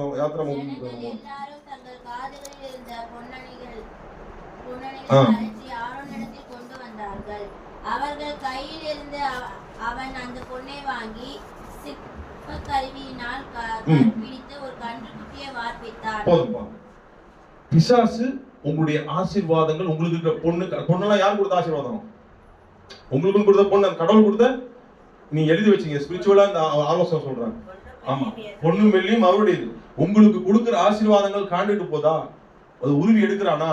அவர்கள் கையில் இருந்து அவன் அந்த பொன்னை வாங்கி கருவியினால் பிடித்து ஒரு கன்றுக்குட்டியை வார்ப்பித்தான். போதும்பா. பிசாசு உங்களுடைய ஆசீர்வாதங்கள், உங்களுக்கு இருக்கிற பொண்ணெல்லாம் யார் கொடுத்த ஆசீர்வாதம்? உங்களுக்கு கொடுத்த பொண்ணு கடவுள் கொடுத்த. நீ எழுதி வச்சீங்க ஸ்பிரிச்சுவலா இந்த ஆலோசனை சொல்றேன். ஆமா, பொண்ணும் வெள்ளியும் அவருடையது. உங்களுக்கு கொடுக்கிற ஆசீர்வாதங்கள் காண்டுட்டு போதா? அது உருவி எடுக்கிறானா?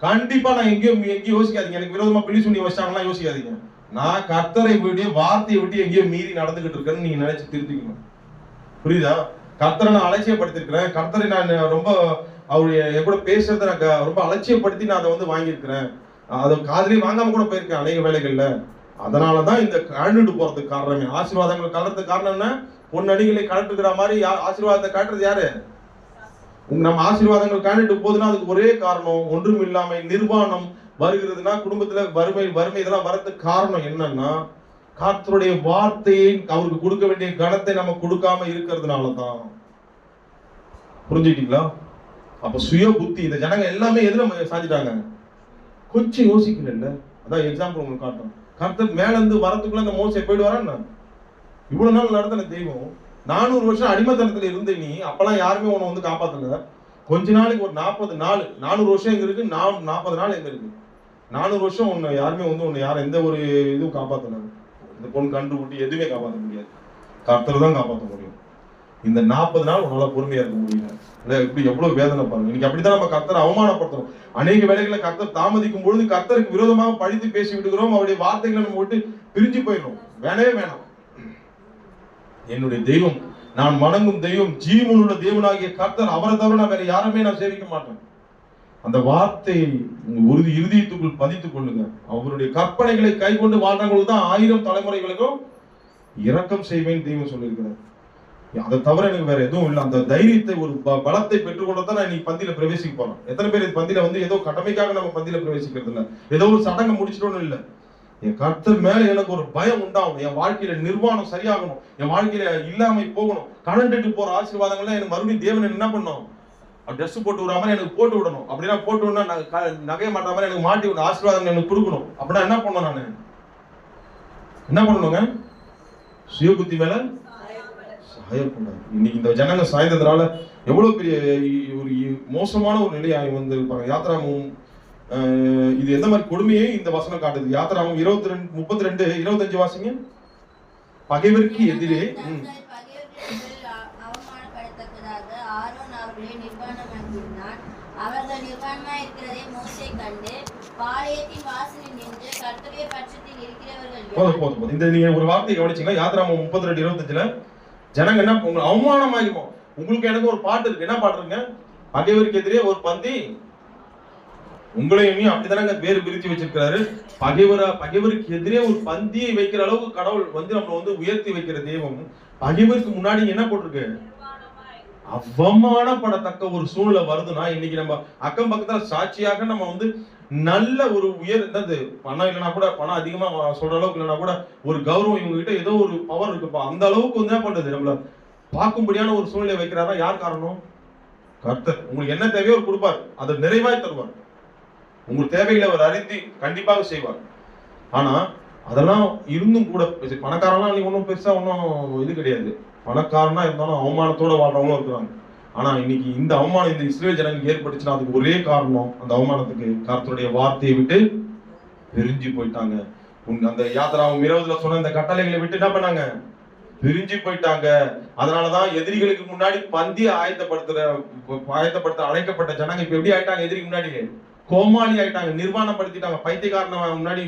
கண்டிப்பா நான் எங்கேயும் யோசிக்காதீங்க. எனக்கு விரோதமா பிள்ளை சொல்லி வச்சாங்கன்னா யோசிக்காதீங்க. நான் கர்த்தரை விட்டு வார்த்தையை விட்டு எங்கேயோ மீறி நடந்துகிட்டு இருக்கேன்னு நீங்க நினைச்சு திருத்திக்கணும். புரியுதா? கர்த்தரை நான் அலட்சியப்படுத்திருக்கிறேன். கர்த்தரை நான் ரொம்ப அவருடைய என் கூட பேசுறத நான் ரொம்ப அலட்சியப்படுத்தி நான் அதை வந்து வாங்கியிருக்கிறேன். அதை காதலையும் வாங்காம கூட போயிருக்கேன் அநேக வேலைகள்ல. அதனாலதான் இந்த கழண்டுட்டு போறதுக்கு காரணமே. ஆசீர்வாதங்கள் கலறதுக்கு காரணம் என்ன? பொன்னடிகளை கலட்டுக்கிற மாதிரி ஆசீர்வாதத்தை காட்டுறது யாரு? நம்ம ஆசீர்வாதங்கள் காண்டிட்டு போகுதுன்னா அதுக்கு ஒரே காரணம், ஒன்றும் இல்லாம நிர்வாணம் வருகிறதுனா, குடும்பத்துல வறுமை இதெல்லாம் வரதுக்கு காரணம் என்னன்னா, கர்த்தருடைய வார்த்தையை அவருக்கு கொடுக்க வேண்டிய கணத்தை நம்ம கொடுக்காம இருக்கிறதுனாலதான். புரிஞ்சுக்கிட்டீங்களா? அப்ப சுய புத்தி இந்த ஜனங்க எல்லாமே எதுல சாஞ்சிட்டாங்க? கொஞ்சம் யோசிக்கல. அதான் எக்ஸாம்பிள் உங்களுக்கு காட்டுறேன். கர்த்தர் மேல இருந்து வரதுக்குள்ள அந்த மோசே போயிடுவாரா? இவ்வளவு நாள் நடத்தின தெய்வம் 400 வருஷம் அடிமைத்தனத்துல இருந்த நீ, அப்பெல்லாம் யாருமே உன்னை வந்து காப்பாத்தல. கொஞ்ச நாளைக்கு ஒரு 40 நாள், 400 வருஷம் எங்க இருக்கு, 40 நாள் எங்க இருக்கு? 400 வருஷம் உன்னை யாருமே வந்து உன்னை யாரும் எந்த ஒரு இதுவும் காப்பாத்தல. இந்த பொண்ணு கண்டு குட்டி எதுவுமே காப்பாற்ற முடியாது. கர்த்தர் தான் காப்பாற்ற முடியும். இந்த 40 நாள் உன்னால பொறுமையா இருக்க முடியல. இல்ல இப்படி எவ்வளவு வேதனை பாருங்க. இன்னைக்கு அப்படித்தான் நம்ம கர்த்தரை அவமானப்படுத்துறோம். அநேக வேளைகளை கர்த்தர் தாமதிக்கும் பொழுது கர்த்தருக்கு விரோதமாக பழித்து பேசி விடுகிறோம். அவருடைய வார்த்தைகளை நம்ம விட்டு பிரிஞ்சு போயிடும். வேணவே வேணாம். என்னுடைய தெய்வம், நான் வணங்கும் தெய்வம், ஜீவனுள்ள தேவனாகிய கர்த்தர், அவரை தவிர நான் வேற யாருமே நான் சேவிக்க மாட்டேன். அந்த வார்த்தையை உறுதி இருதயத்துக்குள் பதித்துக் கொள்ளுங்க. அவருடைய கற்பனைகளை கை கொண்டு வாழ்றவங்களுக்கு தான் 1000 தலைமுறைகளுக்கும் இரக்கம் செய்வேன் தெய்வம் சொல்லியிருக்கிறார். அதை தவிர எனக்கு வேற எதுவும் இல்லை. அந்த தைரியத்தை, ஒரு பலத்தை பெற்றுக்கொண்டதான் நான் இன்னைக்கு பந்தியில பிரவேசிக்க போறேன். எத்தனை பேர் இந்த பந்தியில வந்து ஏதோ கடமைக்காக நம்ம பந்தியில பிரவேசிக்கிறது இல்லை, ஏதோ ஒரு சடங்கை முடிச்சிட்டோன்னு இல்லை. என் கர்த்தர் மேல எனக்கு ஒரு பயம் உண்டாகணும். என் வாழ்க்கையில நிர்வாணம் சரியாகணும். என் வாழ்க்கையில இல்லாம போகணும். கலண்டுட்டு போற ஆசீர்வாதங்கள்லாம் எனக்கு மறுபடியும் தேவன் என்ன பண்ணணும், ட்ரெஸ் போட்டு விடுற மாதிரி எனக்கு போட்டு விடணும். அப்படின்னா போட்டு விடணும், நகைய மாட்ட மாதிரி எனக்கு மாட்டி விடணும், ஆசீர்வாதங்கள் எனக்கு கொடுக்கணும். அப்படின்னா என்ன பண்ணணும், நான் என்ன பண்ணணுங்க? சுய புத்தி மேல சாயக்கூடாது. இன்னைக்கு இந்த ஜனங்க சாய்ந்ததுனால எவ்வளவு பெரிய ஒரு மோசமான ஒரு நிலையாகி வந்து இருப்பாங்க. யாத்திராமம் இது எந்த மாதிரி கொடுமையே இந்த வசனம் காட்டுது. யாத்திராமம் 22:32 25 வாசிங்க. பகைவருக்கு எதிரே அவர்கள் நிர்வாணமாய் இருக்கிறதை மோசே கண்டு பாளையத்தின் வாசலில் நின்று கர்த்தருடைய பட்சத்தில் இருக்கிறவர்கள் போதும். இந்த நீங்க ஒரு வார்த்தையை கவனிச்சீங்களா? யாத்திராமம் 32:25 ஜனங்க என்ன உங்களை அவமானமாகிப்போம். உங்களுக்கு எனக்கு ஒரு பாட்டு இருக்கு. என்ன பாட்டு இருக்குங்க? பகைவருக்கு எதிரே ஒரு பந்தி, உங்களையும் அப்படித்தானங்க வேறு பிரித்து வச்சிருக்கிறாரு. பகைவருக்கு எதிரே ஒரு பந்தியை வைக்கிற அளவுக்கு கடவுள் வந்து நம்ம வந்து உயர்த்தி வைக்கிற தெய்வம். பகைவருக்கு முன்னாடி என்ன போட்டிருக்கு? அவமானப்படத்தக்க ஒரு சூழ்நிலை வருதுன்னா, இன்னைக்கு நம்ம அக்கம் பக்கத்துல சாட்சியாக நம்ம வந்து நல்ல ஒரு என்னது பணம் இல்லைன்னா கூட, பணம் அதிகமா சொல்ற அளவுக்கு இல்லைன்னா கூட ஒரு கௌரவம், இவங்க கிட்ட ஏதோ ஒரு பவர் இருக்குப்பா, அந்த அளவுக்கு வந்து என்ன பண்றது, நம்மள பார்க்கும்படியான ஒரு சூழ்நிலை வைக்கிறாரா? யார் காரணம்? கர்த்தர். உங்களுக்கு என்ன தேவையோ அவர் கொடுப்பார், அதை நிறைவாய் தருவார். உங்கள் தேவைகளை அவர் அறிந்து கண்டிப்பாக செய்வார். ஆனா அதெல்லாம் இருந்தும் கூட பணக்காரன்லாம் நீ ஒன்றும் பெருசா ஒன்றும் இது கிடையாது. பணக்காரனா இருந்தாலும் அவமானத்தோட வாழ்றவங்களும் இருக்கிறாங்க. ஆனா இன்னைக்கு இந்த அவமானம் இந்த இஸ்ரேல் ஜனங்களுக்கு ஏற்பட்டுச்சுன்னா அதுக்கு ஒரே காரணம், அந்த அவமானத்துக்கு கர்த்தருடைய வார்த்தையை விட்டு பிரிஞ்சு போயிட்டாங்க. அந்த யாத்திராவும் 20 சொன்ன இந்த கட்டளைகளை விட்டு என்ன பண்ணாங்க? பிரிஞ்சு போயிட்டாங்க. அதனாலதான் எதிரிகளுக்கு முன்னாடி பந்தி ஆயத்தப்படுத்த அழைக்கப்பட்ட ஜனங்க இப்ப எப்படி ஆயிட்டாங்க? எதிரிக்கு முன்னாடி கோமாளி ஆயிட்டாங்க, நிர்வாணப்படுத்திட்டாங்க. பைத்தியக்காரன முன்னாடி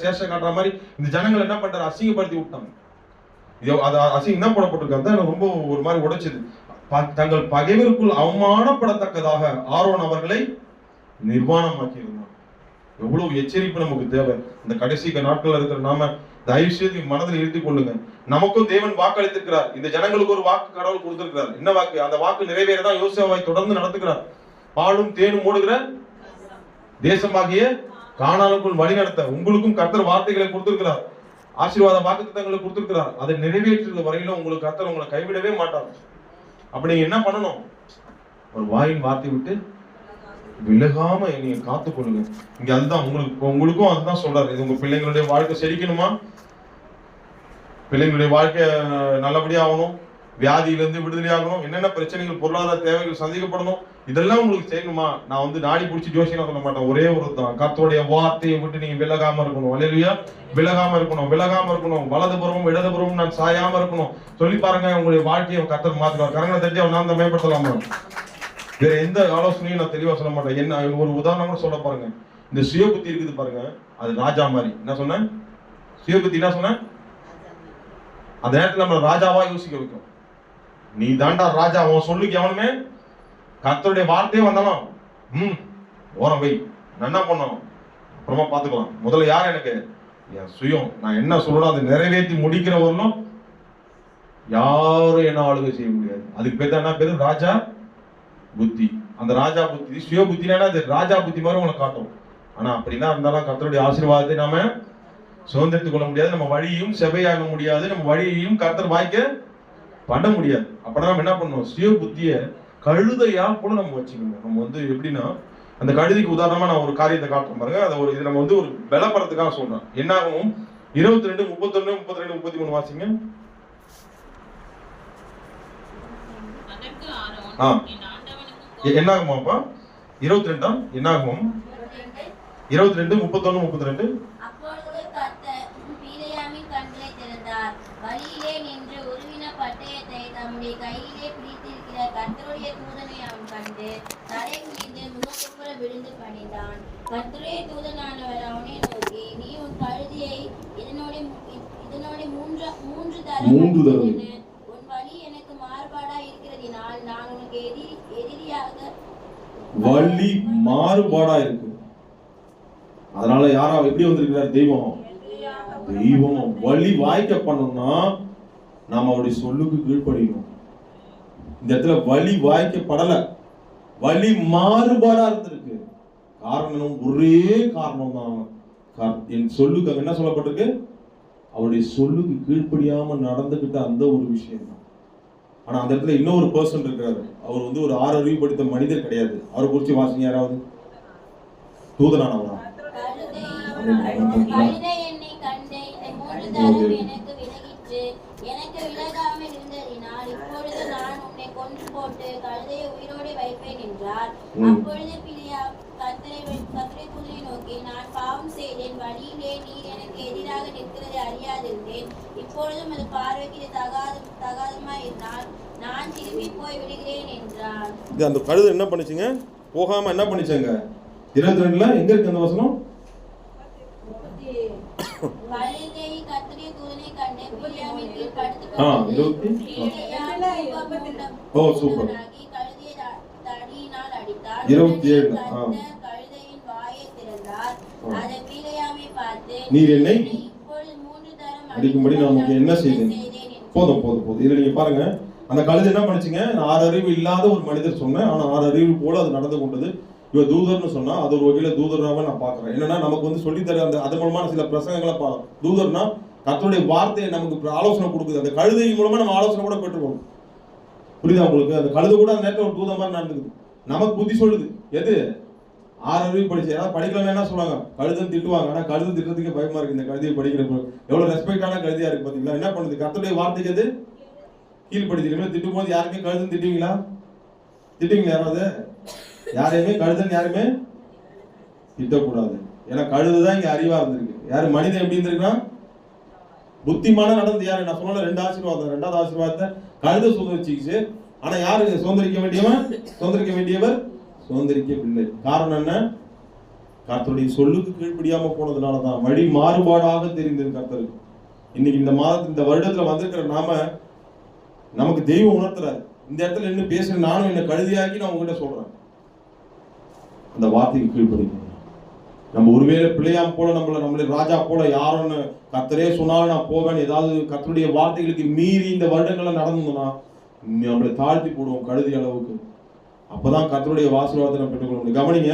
சேஷம் காட்டுற மாதிரி இந்த ஜனங்கள் என்ன பண்றாரு? அசிங்கப்படுத்தி விட்டாங்க. அசிங்கம் என்ன போடப்பட்டிருக்காங்க? எனக்கு ரொம்ப ஒரு மாதிரி உடைச்சது. தங்கள் பகைவருக்குள் அவமானப்படத்தக்கதாக ஆரோன் அவர்களை நிர்வாணமாக்கி இருந்தார். எவ்வளவு எச்சரிப்பு நமக்கு தேவை. இந்த கடைசி நாட்கள் இருக்கிற நாம தயவு செய்து மனதில் எழுதிக் கொள்ளுங்க. நமக்கும் தேவன் வாக்கு அளித்திருக்கிறார். இந்த ஜனங்களுக்கு ஒரு வாக்கு கடவுள் கொடுத்திருக்கிறார். என்ன வாக்கு? அந்த வாக்கு நிறைவேறதான் யோசுவாவை தொடர்ந்து நடத்துகிறார். பாலும் தேனும் ஓடுகிற தேசமாகிய கானானுக்குள் வழி நடத்த உங்களுக்கும் கர்த்தர் வார்த்தைகளை கொடுத்திருக்கிறார். ஆசீர்வாத வாக்குத்தத்தங்களை கொடுத்திருக்கிறார். அதை நிறைவேற்றுகிற வரையிலும் உங்களுக்கு கர்த்தர் உங்களை கைவிடவே மாட்டார். அப்ப நீங்க என்ன பண்ணணும்? ஒரு வாயின் வார்த்தை விட்டு விலகாம நீங்க காத்துக்கொள்ளுங்க. இங்க அதுதான் உங்களுக்கும் அதுதான் சொல்றாரு. இது உங்க பிள்ளைங்களுடைய வாழ்க்கை செழிக்கணுமா, பிள்ளைங்களுடைய வாழ்க்கை நல்லபடியா ஆகணும், வியாதியிலிருந்து விடுதலை ஆகணும், என்னென்ன பிரச்சனைகள், பொருளாதார தேவைகள் சந்திக்கப்படணும், இதெல்லாம் உங்களுக்கு செய்யணுமா? நான் வந்து நாடி பிடிச்சி ஜோசியம் சொல்ல மாட்டேன். ஒரே ஒரு தான், கர்த்தருடைய வார்த்தையை விட்டு நீங்க விலகாம இருக்கணும். அல்லேலூயா. விலகாம இருக்கணும். வலதுபுறமும் இடதுபுறமும் நான் சாயாம இருக்கணும். சொல்லி பாருங்க, உங்களுடைய வாழ்க்கையை கர்த்தர் மாத்துவார். கரங்களை தெரிஞ்சு அவர் நான் தான் மேம்படுத்தலாமா? வேற எந்த ஆலோசனையும் நான் தெளிவா சொல்ல மாட்டேன். என்ன ஒரு உதாரணம் கூட சொல்ல பாருங்க. இந்த சுய புத்தி இருக்குது பாருங்க, அது ராஜா மாதிரி. என்ன சொன்னேன்? சுய புத்தி என்ன சொன்ன? அந்த நேரத்தில் நம்ம ராஜாவா யோசிக்க வைக்கும். நீ தாண்டா ராஜா, உன் சொல்லுக்கு எவனுமே கர்த்தருடைய வார்த்தையே வந்தாலும் ஓரம் வை, நான் என்ன பண்ணணும் அப்புறமா பார்த்துக்கலாம். முதல்ல யார்? எனக்கு என் சுயம். நான் என்ன சொல்லணும் அதை நிறைவேற்றி முடிக்கிற வரணும் யாரும் என்ன ஆளுகை செய்ய முடியாது. அதுக்கு பேர் தான் என்ன பேரு? ராஜா புத்தி. அந்த ராஜா புத்தி, சுய புத்தினா அது ராஜா புத்தி மாதிரி உங்களை காட்டும். ஆனா அப்படின்னா இருந்தாலும் கர்த்தருடைய ஆசீர்வாதத்தை நாம சுதந்திரத்துக் கொள்ள முடியாது. நம்ம வழியையும் செவையாக முடியாது. நம்ம வழியையும் கர்த்தர் வாய்க்க பண்ண முடியாது. அப்படின்னா நம்ம என்ன பண்ணணும்? சுய புத்திய கழுதையா கூட நம்ம வச்சுக்கணும். நம்ம வந்து எப்படின்னா, அந்த கழுதைக்கு உதாரணமா நான் ஒரு காரியத்தை காட்டுறேன் பாருங்க. அதை ஒரு இது நம்ம வந்து ஒரு பலப்படுறதுக்காக சொல்றேன். என்னாகும்? 22, 31, 32, 33 வாசிங்க. என்னாகுமாப்பா? 22 என்னாகும்? 22, 31, 32. அப்பொழுது கர்த்தர் பிலேயாமின் கண்களை திறந்தார். வழியிலே நின்று உருவின பட்டயத்தை தம்முடைய கையிலே பிடித்திருக்கிற கர்த்தருடைய தூதனை அவன் கண்டு தலை குனிந்து முகங்குப்புற விழுந்து பணிந்தான். கர்த்தருடைய தூதனானவர் அவனை நோக்கி, நீ உன் கழுதையை இதனோட மூன்று தரம் உன் வழி எனக்கு மாறுபாடா இருக்கிறதினால் நான் உனக்கு எதிரியாக வழி மாறுபாடா இருக்கு. அதனால யாரா எப்படி வந்திருக்கிறார்? தெய்வம் வழி வாய்க்க பண்ணணும்னா நாம அவருடைய சொல்லுக்கு கீழ்ப்படியணும். இந்த இடத்துல வழி வாய்க்கப்படல, வழி மாறுபாடா இருந்திருக்கு. காரணம் ஒரே காரணம் தான். என் சொல்லுக்கு அங்க என்ன சொல்லப்பட்டிருக்கு? அவருடைய சொல்லுக்கு கீழ்ப்படியாம நடந்துகிட்ட அந்த ஒரு விஷயம் தான். ஆனா அந்த இடத்துல இன்னொரு பர்சன் இருக்கிறாரு. அவர் வந்து ஒரு 6 அறிவு படித்த மனிதர் கிடையாது. அவரை குறிச்சு வாசிங்க யாராவது. தூதனானவரா? எனக்கு விலகாமல் இருந்ததினால் இப்பொழுது நான் உன்னை கொன்று போட்டு கழுதையை உயிரோடு வைப்பேன் என்றார். அப்பொழுது பிலியாம் கர்த்தரை தூதனை நோக்கி, நான் பாவம் செய்தேன், வழியிலே நீர் எனக்கு எதிராக நிற்கிறதை அறியாதிருந்தேன். இப்பொழுதும் அது பார்வைக்கு தகாதமாய் இருந்தால் நான் திரும்பி போய் விடுகிறேன் என்றார். அந்த கழுதை என்ன பண்ணுச்சுங்க? போகாம என்ன பண்ணுச்சாங்க? 22ல எங்க இருக்கு அந்த வசனம்? கழுதை கர்த்தருடைய தூதனை கண்டு பிலியாமின் கீழ் படுத்துக் கழுதையை தடியினால் அடித்தார். 27 கழுதையின் வாயை திறந்தார். அதை பிலியாமை பார்த்து, நீர் என்னை இப்பொழுது 3 தரம் அடிக்கும்படி நான் உங்களுக்கு என்ன செய்தேன்? போதும். இதுல நீங்க பாருங்க, அந்த கழுதை என்ன பண்ணுச்சுங்க? 6 அறிவு இல்லாத ஒரு மனிதர் சொன்னேன், ஆனா 6 அறிவு போல அது நடந்து கொண்டது. இவ தூதர்னு சொன்னா அது ஒரு வகையில தூதராக நான் பாக்குறேன். என்னன்னா நமக்கு வந்து சொல்லித்தர அந்த அது மூலமான சில பிரசங்கங்களை பார்க்கலாம். தூதர்னா கர்த்தருடைய வார்த்தையை நமக்கு ஆலோசனை கொடுக்குது. அந்த கழுதை மூலமா நம்ம ஆலோசனை கூட பெற்றுக்கணும். புரியுதா உங்களுக்கு? அந்த கழுதை கூட அந்த நேரத்தில் ஒரு தூதர் மாதிரி நடந்துக்குது. நமக்கு புத்தி சொல்லுது. எது? 6 அறிவு படிச்சு ஏதாவது படிக்கலாம் என்ன சொல்லுவாங்க? கழுதை திட்டுவாங்க. ஆனா கழுதை திட்டுறதுக்கு பயமா இருக்கு. இந்த கழுதையை படிக்கிறப்போ எவ்வளவு ரெஸ்பெக்டான கழுதையா இருக்கு பாத்தீங்களா? என்ன பண்ணுது? கர்த்தருடைய வார்த்தைக்கு அது கீழ்படுத்தி. திட்டும் போது யாருமே கழுதை திட்டுவீங்களா? யாராவது? யாரையுமே கழுதன் யாருமே திட்டக்கூடாது. ஏன்னா கழுதுதான் இங்க அறிவா இருந்திருக்கு. யாரு? மனிதன் எப்படி இருந்திருக்கான்? புத்திமான நடந்து. யாரு? நான் சொன்ன 2 ஆசீர்வாதம். 2வது ஆசீர்வாதத்தை கழுத சுதந்திரிச்சு. ஆனா யாரு சுதந்திரிக்க வேண்டியவர் சுதந்திரிக்கவில்லை. காரணம் என்ன? கர்த்தருடைய சொல்லுக்கு கீழ்ப்படியாம போனதுனாலதான். வழி மாறுபாடாக தெரிந்தது கர்த்தருக்கு. இன்னைக்கு இந்த மாதத்துல இந்த வருடத்துல வந்திருக்கிற நமக்கு தெய்வம் உணர்த்துறாரு. இந்த இடத்துல என்ன பேசுறேன்? நானும் என்ன கழுதியாக்கி நான் உங்ககிட்ட சொல்றேன். அந்த வார்த்தைக்கு கீழ்ப்படிக்கணும். நம்ம ஒருவேளை பிள்ளையாம் போல நம்மளை ராஜா போல யாருன்னு கர்த்தரே சொன்னாலும் நான் போவேன், ஏதாவது கர்த்தருடைய வார்த்தைகளுக்கு மீறி இந்த வருடங்கள்ல நடந்ததுன்னா நம்மளை தாழ்த்தி போடுவோம் கழுதி அளவுக்கு. அப்பதான் கர்த்தருடைய ஆசீர்வாதத்தை நம்ம பெற்றுக்கொள்ள முடியும். கவனிங்க,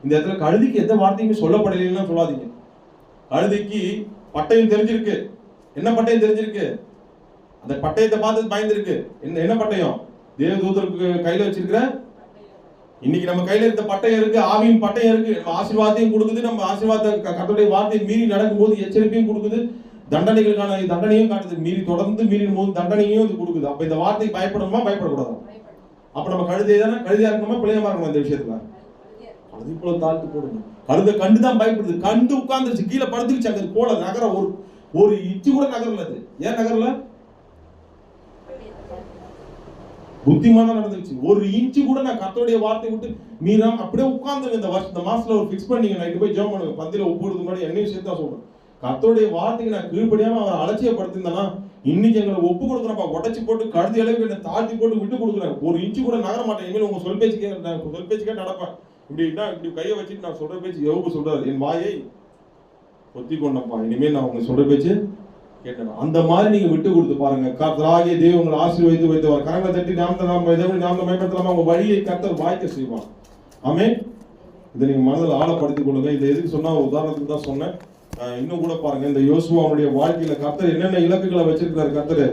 இந்த இடத்துல கழுதிக்கு எந்த வார்த்தையுமே சொல்லப்படலைன்னு சொல்லாதீங்க. கழுதிக்கு பட்டயம் தெரிஞ்சிருக்கு. என்ன பட்டயம் தெரிஞ்சிருக்கு? அந்த பட்டயத்தை பார்த்து பயந்துருக்கு. என்ன பட்டயம்? தேவதூதருக்கு கையில வச்சிருக்கிற. இன்னைக்கு நம்ம கையில இருந்த பட்டயம் இருக்கு, ஆவியின் பட்டயம் இருக்கு. நம்ம ஆசீர்வாதத்தையும் கொடுக்குது. நம்ம ஆசீர்வாத கர்த்தருடைய வார்த்தையை மீறி நடக்கும்போது எச்சரிக்கையும் கொடுக்குது, தண்டனைகளுக்கான தண்டனையும் காட்டுது. தொடர்ந்து மீறின் போது தண்டனையும் இது கொடுக்குது. அப்ப இந்த வார்த்தை பயப்படணுமா பயப்படக்கூடாது? அப்ப நம்ம கழுதையா இருக்கணுமா பிள்ளையமா இருக்கணுமா? இந்த விஷயத்துல கழுதை போல தாழ்த்து போடுங்க. கழுதை கண்டுதான் பயப்படுது. கண்டு உட்கார்ந்துருச்சு, கீழே படுத்துக்கிச்சு. அங்க போல நகர ஒரு இச்சு கூட நகரல. அது ஏன் நகரல? புத்திமானா நடந்துச்சு. ஒரு இன்ச்சு கூட நான் கர்த்தருடைய வார்த்தை விட்டு மீறாம அப்படியே உட்கார்ந்து இந்த மாசத்துல ஒரு ஃபிக்ஸ் பண்ணீங்க. நைட்டு போய் ஜெபம் பண்ணுங்க. பந்தியில ஒப்புறதுக்கு முன்னாடி என்னையும் சேர்த்து தான் சொல்றேன். கர்த்தருடைய வார்த்தைக்கு நான் கீழ்ப்படியாம அவரை அலட்சியப்படுத்திருந்தேன்னா இன்னைக்கு எங்களை ஒப்பு கொடுக்குறப்பா, உடச்சி போட்டு கழுதி அளவுக்கு என்ன தாழ்த்தி போட்டு விட்டு கொடுக்குறேன். ஒரு இன்ச்சு கூட நகர மாட்டேன். இனிமேல் உங்க சொல் பேச்சுக்கே நடப்பேன். இப்படி கையை வச்சுட்டு நான் சொல்ற பேச்சு யோபு சொல்றாரு, என் வாயை ஒத்தி கொண்டப்பா, இனிமேல் நான் உங்க சொல்ற பேச்சு கேட்டேன். அந்த மாதிரி நீங்க விட்டு கொடுத்து பாருங்க. கர்த்தராகிய தேவன் உங்களை ஆசீர்வதித்து வைத்தவர். கரங்களை தட்டி நாமத்தை பயன்படுத்தலாமா? உங்க வழியை கர்த்தர் வாய்க்க செய்வான். ஆமென். இதை நீங்க மனதில் ஆழப்படுத்திக் கொள்ளுங்க. இதை எதுக்கு சொன்னா உதாரணத்துக்கு தான் சொன்னேன். இன்னும் கூட பாருங்க, இந்த யோசுவாவுடைய வாழ்க்கையில கர்த்தர் என்னென்ன இலக்குகளை வச்சிருக்கிறாரு. கர்த்தர்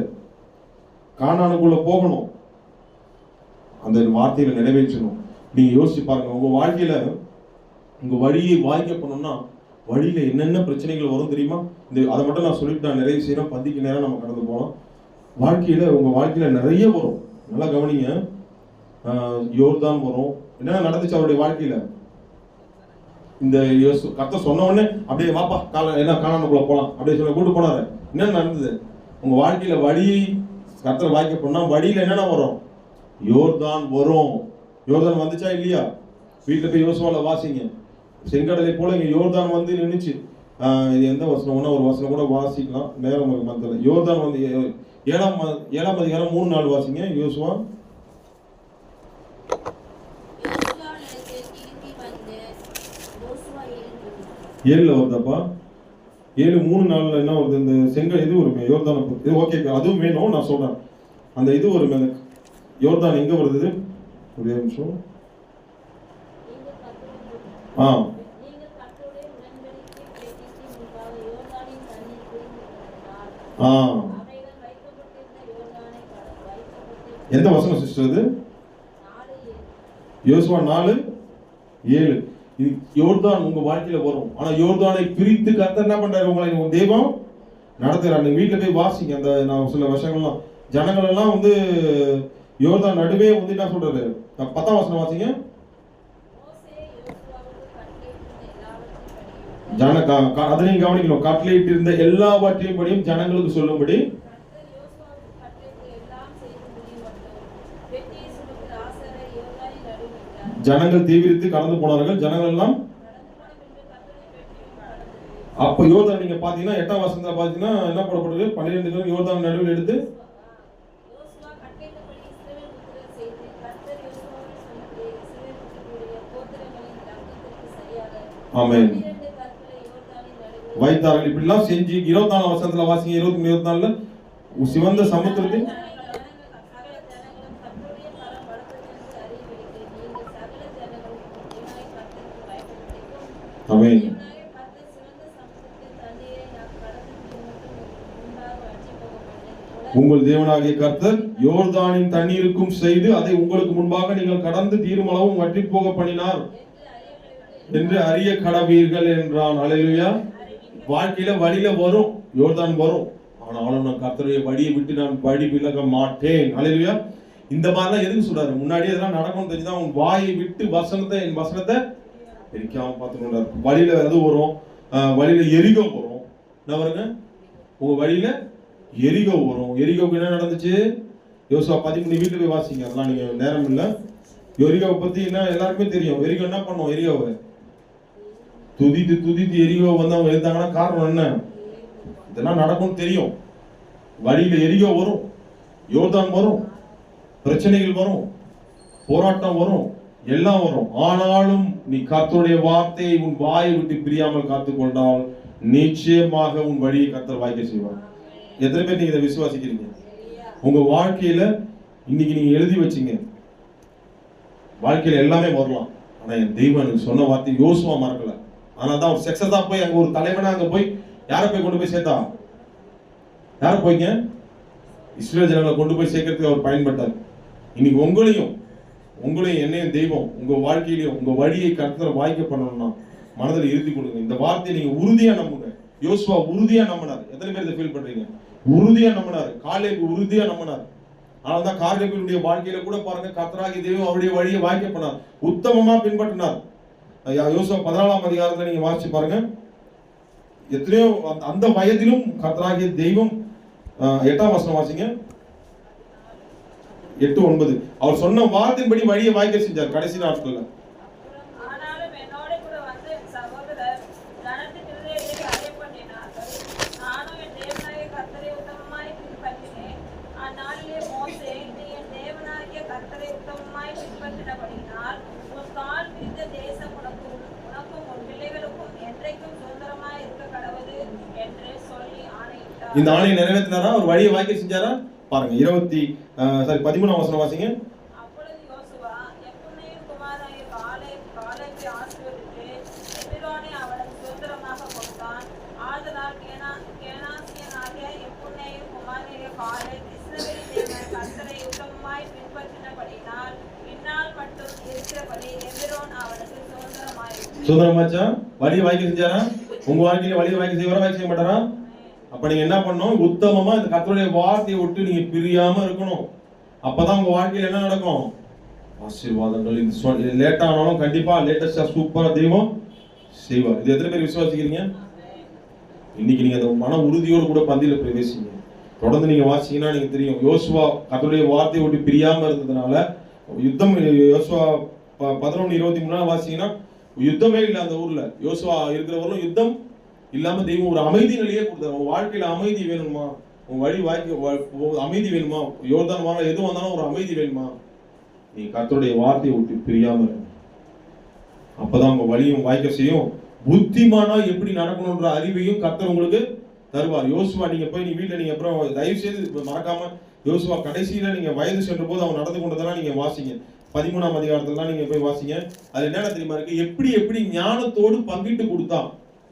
கானானுக்குள்ள போகணும், அந்த வார்த்தையில நிறைவேற்றணும். நீங்க யோசிச்சு பாருங்க, உங்க வாழ்க்கையில உங்க வழியை வாய்க்க பண்ணணும்னா வழியில என்னென்ன பிரச்சனைகள் வரும் தெரியுமா? அதை மட்டும் நான் சொல்லிட்டு நான் நிறைய செய்யறேன். பந்திக்கு நேரம் நம்ம கடந்து போனோம். உங்க வாழ்க்கையில நிறைய வரும். நல்லா கவனிங்க. யோர்தான் வரும். என்ன நடந்துச்சு அவருடைய வாழ்க்கையில? இந்த கர்த்தர் சொன்ன உடனே அப்படியே வாப்பா கானானுக்குள்ள போலாம் அப்படியே சொல்ல கூட்டு போனாரு. என்ன நடந்தது? உங்க வாழ்க்கையில வழியை கர்த்தர் வாய்க்க பண்ணா வழியில என்னென்ன வரும்? யோர்தான் வரும். யோர்தான் வந்துச்சா இல்லையா? வீட்டில் போய் யோசுவால வாசிங்க. செங்கடலை போல இங்க யோர்தான் வந்து நின்றுச்சு. இது எந்த வசனம்னா ஒரு வசனம் கூட வாசிக்கலாம், நேரம் இருக்கு மத்தில. யோர்தான் வந்து 7ஆம் அதிகாரம் 3-4 வாசிங்க. யோசுவா 7ல வருதாப்பா? 7:3-4 என்ன வருது? இந்த செங்கல் இது ஒரு யோர்தான இது ஓகே, அதுவும் வேணும், நான் சொல்றேன். அந்த இது ஒரு யோர்தான் எங்க வருது? ஒரே நிமிஷம். எந்த வசனம் சிஸ்டர் இது? யோசுவா 4:7. யோர்தான் உங்க வாழ்க்கையில வரும். ஆனா யோர்தானை பிரித்து கர்த்தர் என்ன பண்றாரு? உங்களை தெய்வம் நடத்துறாரு. நீங்க வீட்டுல போய் வாசிங்க. அந்த நான் சில வருஷங்கள்லாம் ஜனங்கள் எல்லாம் வந்து யோர்தான் நடுவே வந்து என்ன சொல்றாரு? 10ஆம் வசனம் வாசிங்க. அதனையும் கவனிக்கணும். கட்டளையிட்டு இருந்த எல்லாவற்றையும் படியும் ஜனங்களுக்கு சொல்லும்படி ஜனங்கள் தீவிரித்து கடந்து போனார்கள். ஜனங்கள் எல்லாம் அப்ப யோர்தான் நீங்க பாத்தீங்கன்னா 8ஆம் வசனத்துல பாத்தீங்கன்னா என்ன போடப்படுது? 12 பேர் யோர்தான் நடுவில் எடுத்து ஆமென் வைத்தார்கள். இப்படிலாம் செஞ்சு 24ஆம் வசனத்துல வாசிங்க. 24ல சிவந்த சமுத்திரத்தில் ஆமென். உங்கள் தேவனாகிய கர்த்தர் யோர்தானின் தண்ணீருக்கும் செய்து அதை உங்களுக்கு முன்பாக நீங்கள் கடந்து தீருமளவும் வற்றி போக பண்ணினார் என்று அறிய கடவீர்கள் என்றான். அல்லேலூயா. வாழ்க்கையில வழியில வரும், யோர்தான் வரும். ஆனாலும் நான் கர்த்தருடைய வழியை விட்டு நான் வழி விலக மாட்டேன். அல்லேலூயா. இந்த மாதிரிலாம் எதுக்கு சொல்றாரு? முன்னாடியே இதெல்லாம் நடக்கும் தெரிஞ்சுதான் உன் வாயை விட்டு என் வசனத்தை பிரிக்காம பார்த்துக்கொண்டார். வழியில எது வரும்? வழியில எரிகோ வரும். என்ன வருங்க? உங்க வழியில எரிகோ வரும். எரிகோவுக்கு என்ன நடந்துச்சு? யோசுவா 13 வீட்டுல போய் வாசிங்க. அதெல்லாம் நீங்க நேரம் இல்லை. எரிகோவை பத்தி என்ன எல்லாருக்குமே தெரியும். எரிகோ என்ன பண்ணும்? எரிகோவை துதித்து எரிகோ வந்து அவங்க எழுத்தாங்கன்னா காரணம் என்ன? இதெல்லாம் நடக்கும் தெரியும். வழியில எரிகோ வரும், யோர்தான் வரும், பிரச்சனைகள் வரும், போராட்டம் வரும், எல்லாம் வரும். ஆனாலும் நீ கர்த்தருடைய வார்த்தையை உன் வாயை விட்டு பிரியாமல் காத்துக்கொண்டால் நிச்சயமாக உன் வழியை கர்த்தர் வாய்க்க செய்வார். எத்தனை பேர் நீங்க இதை விசுவாசிக்கிறீங்க? உங்க வாழ்க்கையில இன்னைக்கு நீங்க எழுதி வச்சீங்க, வாழ்க்கையில எல்லாமே வரலாம். ஆனா என் தெய்வம் எனக்கு சொன்ன வார்த்தை யோசுவா மறக்கல. ஆனாதான் ஒரு சக்சஸா போய் அங்க ஒரு தலைவனா அங்க போய் யாரை போய் கொண்டு போய் சேர்த்தா? யார போய்ங்க? இஸ்ரேல் ஜனங்களை கொண்டு போய் சேர்க்கறதுக்கு அவர் பயன்பட்டார். இன்னைக்கு உங்களையும் என்னையும் தெய்வம் உங்க வாழ்க்கையிலையும் உங்க வழியை கர்த்தர் வாய்க்க பண்ணணும்னா மனதில் இறுதி கொடுங்க. இந்த வார்த்தையை நீங்க உறுதியா நம்புங்க. யோசுவா உறுதியா நம்பினார். எத்தனை பேர் இதை ஃபீல் பண்றீங்க? உறுதியா நம்பினார். காலேப் உறுதியா நம்பினார். அதனால்தான் காலேபினுடைய வாழ்க்கையில கூட பாருங்க, கர்த்தராகிய தெய்வம் அவருடைய வழியை வாய்க்க பண்ணார், உத்தமமா பின்பற்றினார். யோசுவா 14ஆம் அதிகாரத்துல நீங்க வாசிச்சு பாருங்க. எத்தனையோ அந்த வயதிலும் கர்த்தராகிய தெய்வம் 8ஆம் வசனம் வாசிங்க. 8:9 அவர் சொன்ன வார்த்தையின்படி வழியை வாய்க்க செஞ்சார் கடைசி நாட்கள்ல. இந்த ஆணையை நிறைவேற்றினாரா? ஒரு வழியை வாய்க்க செஞ்சாரா? பாருங்க 13ஆம் வசனம் வாசிங்க. சுதந்திரமாச்சா? வழியை வாய்க்க செஞ்சாரா? உங்க வாழ்க்கையில வழியை வாய்க்க செய்வாரா? வாய்க்க செய்ய மாட்டாரா? அப்ப நீங்க என்ன பண்ணணும்? உத்தமமா இந்த கர்த்தருடைய வார்த்தையை விட்டு நீங்க பிரியாம இருக்கணும். அப்பதான் உங்க வாழ்க்கையில என்ன நடக்கும்? ஆசீர்வாதங்கள். இது லேட் ஆனாலும் கண்டிப்பா லேட்டஸ்டா சூப்பரா தெய்வம் செய்வார். இது எத்தனை பேர் விசுவாசிக்கிறீங்க? இன்னைக்கு நீங்க அந்த மன உறுதியோடு கூட பந்தியில பிரவேசிங்க. தொடர்ந்து நீங்க வாசிச்சீங்கன்னா நீங்க தெரியும். யோசுவா கர்த்தருடைய வார்த்தையை விட்டு பிரியாம இருந்ததுனால யுத்தம். யோசுவா 11:23 வாசிச்சீங்கன்னா யுத்தமே இல்லை அந்த ஊர்ல. யோசுவா இருக்கிறவர்களும் யுத்தம் இல்லாம தெய்வம் ஒரு அமைதி நிலையே கொடுத்தாரு. உங்க வாழ்க்கையில அமைதி வேணுமா? உங்க வழி வாய்க்கு அமைதி வேணுமா? யோர்தான் வாங்க எது வந்தாலும் ஒரு அமைதி வேணுமா? நீ கர்த்தருடைய வார்த்தையை விட்டு பிரியாம இருங்க. அப்பதான் உங்க வழியும் வாய்க்க செய்யும். புத்திமானா எப்படி நடக்கணும்ன்ற அறிவையும் கர்த்தர் உங்களுக்கு தருவார். யோசுவா நீங்க போய் நீ வீட்டுல நீங்க அப்புறம் தயவு செய்து மறக்காம யோசுவா கடைசியில நீங்க வயது சென்ற போது அவன் நடந்து கொண்டதெல்லாம் நீங்க வாசிங்க. 13ஆம் அதிகாரத்துல நீங்க போய் வாசிங்க. அது என்ன தெரியுமா இருக்கு? எப்படி ஞானத்தோடு பங்கிட்டு கொடுத்தான்.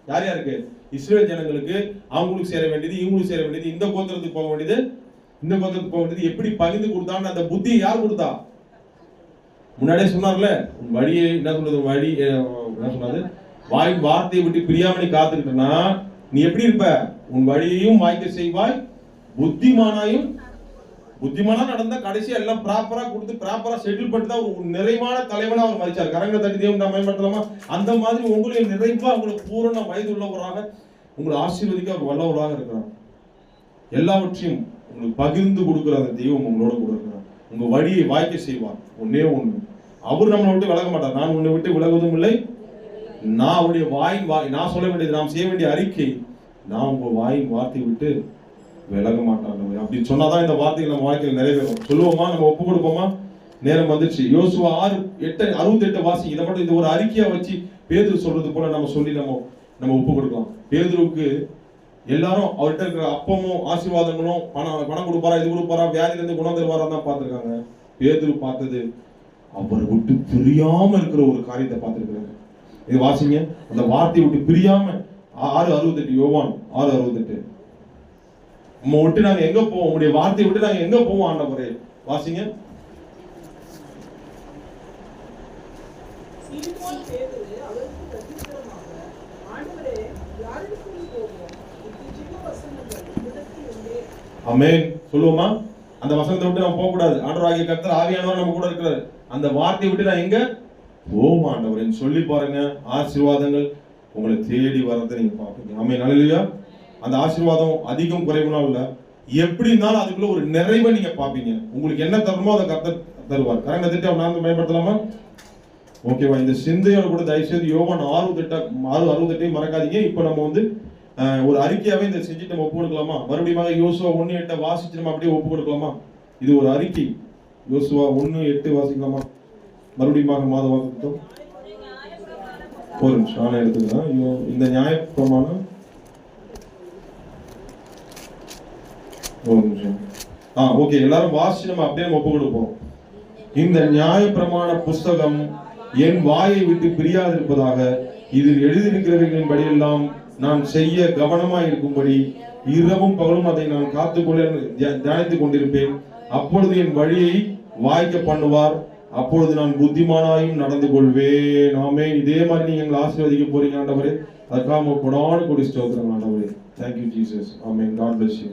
யார் யாருக்கு? இஸ்ரேல் ஜனங்களுக்கு. அவங்களுக்கு சேர வேண்டியது, இவங்களுக்கு சேர வேண்டியது, இந்த கோத்திரத்துக்கு போக வேண்டியது, இந்த கோத்திரத்துக்கு போக வேண்டியது, எப்படி பகிர்ந்து கொடுத்தான்னு அந்த புத்தியை யார் கொடுத்தா? முன்னாடியே சொன்னார்ல, வழியை என்ன சொல்றது, வழி என்ன சொன்னாரு, வார்த்தையை விட்டு பிரியாம நீ காத்துக்கிட்டனா நீ எப்படி இருப்ப? உன் வழியையும் வாய்க்க செய்வாய், புத்திமானா நடந்தா கடைசியா எல்லாம் ப்ராப்பரா கொடுத்து ப்ராப்பரா செட்டில் பண்ணிட்டு தான் ஒரு நிறைவான தலைவனா அவர் மதிச்சார். கரங்களை தட்டி தேவன் நாம் பயன்படுத்தலாமா? அந்த மாதிரி உங்களுடைய நிறைவா உங்களுக்கு பூரண வயது உள்ளவராக உங்களை ஆசீர்வதிக்க அவர் வல்லவராக இருக்கிறார். எல்லாவற்றையும் உங்களுக்கு பகிர்ந்து கொடுக்கிற அந்த தெய்வம் உங்களோட கூட இருக்கிறார். உங்க வழியை வாய்க்க செய்வார். ஒன்னே ஒண்ணு, அவர் நம்மளை விட்டு விலக மாட்டார். நான் உன்னை விட்டு விலகுவதும் இல்லை. நான் அவருடைய நான் சொல்ல வேண்டியது, நாம் செய்ய வேண்டிய அறிக்கை, நான் உங்க வாயின் வார்த்தை விட்டு விலக மாட்டாங்க. அப்படி சொன்னாதான் இந்த வார்த்தைகள் நம்ம வாழ்க்கையில் நிறைவேறும். சொல்லுவோமா? நம்ம ஒப்பு கொடுப்போமா? நேரம் வந்துச்சு. யோசுவா 6:68 வாசி. இதை மட்டும் இந்த ஒரு அறிக்கையா வச்சு பேதுரு சொல்றது போல நம்ம சொல்லி நம்ம ஒப்பு கொடுக்கலாம். பேதுருக்கு எல்லாரும் அவர்கிட்ட இருக்கிற அப்பமும் ஆசீர்வாதங்களும் பணம் கொடுப்பாரா, இது கொடுப்பாரா, வியாதியில இருந்து குணம் தருவாரா தான் பார்த்திருக்காங்க. பேதுரு பார்த்தது அவரை விட்டு பிரியாம இருக்கிற ஒரு காரியத்தை பார்த்திருக்கிறாங்க. இது வாசிங்க. அந்த வார்த்தையை விட்டு பிரியாம 6:68 யோவான் 6:68. நம்ம விட்டு நாங்க எங்க போவோம்? உங்களுடைய வார்த்தையை விட்டு நாங்க எங்க போவோம் ஆண்டவரே? வாசிங்க. ஆமென். சொல்லுவோமா? அந்த வசனத்தை விட்டு நம்ம போக கூடாது. ஆண்டவராகிய கர்த்தர் ஆவியானவர் நம்ம கூட இருக்கிறார். அந்த வார்த்தையை விட்டு நான் எங்க போவோம் ஆண்டவரேன்னு சொல்லி பாருங்க. ஆசீர்வாதங்கள் உங்களை தேடி வரதை நீங்க பாப்பீங்க. ஆமென். ஹல்லேலூயா. அந்த ஆசீர்வாதம் அதிகம் குறைவுனா இல்ல, எப்படி இருந்தாலும் அதுக்குள்ள ஒரு நிறைவை நீங்க பாப்பீங்க. உங்களுக்கு என்ன தரணுமோ அதை கர்த்தர் தருவார். கரங்களை தட்டி நான் பயன்படுத்தலாமா? ஓகேவா? இந்த சிந்தையோட கூட தயவுசெய்து யோவான் 6:68 மறக்காதீங்க. இப்போ நம்ம ஒரு அறிக்கையாவே இந்த செஞ்சுட்டு நம்ம ஒப்பு கொடுக்கலாமா? மறுபடியும் யோசுவா 1:8 வாசிச்சு நம்ம அப்படியே ஒப்பு கொடுக்கலாமா? இது ஒரு அறிக்கை. யோசுவா 1:8 வாசிக்கலாமா? மறுபடியும் மாத வாசித்தோம். ஒரு நிமிஷம் நானே எடுத்துக்கலாம். இந்த நியாயப்பிரமாணம் ஒரு நிமிஷம். ஓகே, எல்லாரும் வாசிச்சு நம்ம அப்படியே ஒப்பு கொடுப்போம். இந்த நியாயப்பிரமாண புஸ்தகம் என் வாயை விட்டு பிரியாதிருப்பதாக, இதில் எழுதியிருக்கிறவர்களின் படியெல்லாம் நான் செய்ய கவனமாய் இருக்கும்படி இரவும் பகலும் அதை நான் காத்துக்கொள்ள தியானித்துக் கொண்டிருப்பேன். அப்பொழுது என் வழியை வாய்க்க பண்ணுவார். அப்பொழுது நான் புத்திமானாயும் நடந்து கொள்வேன். ஆமென். இதே மாதிரி நீங்க எங்களை ஆசீர்வதிக்க போறீங்க ஆண்டவரே. அதற்காக கொடான கொடி ஸ்தோத்திரம் ஆண்டவரே. Thank you Jesus. Amen. God bless you.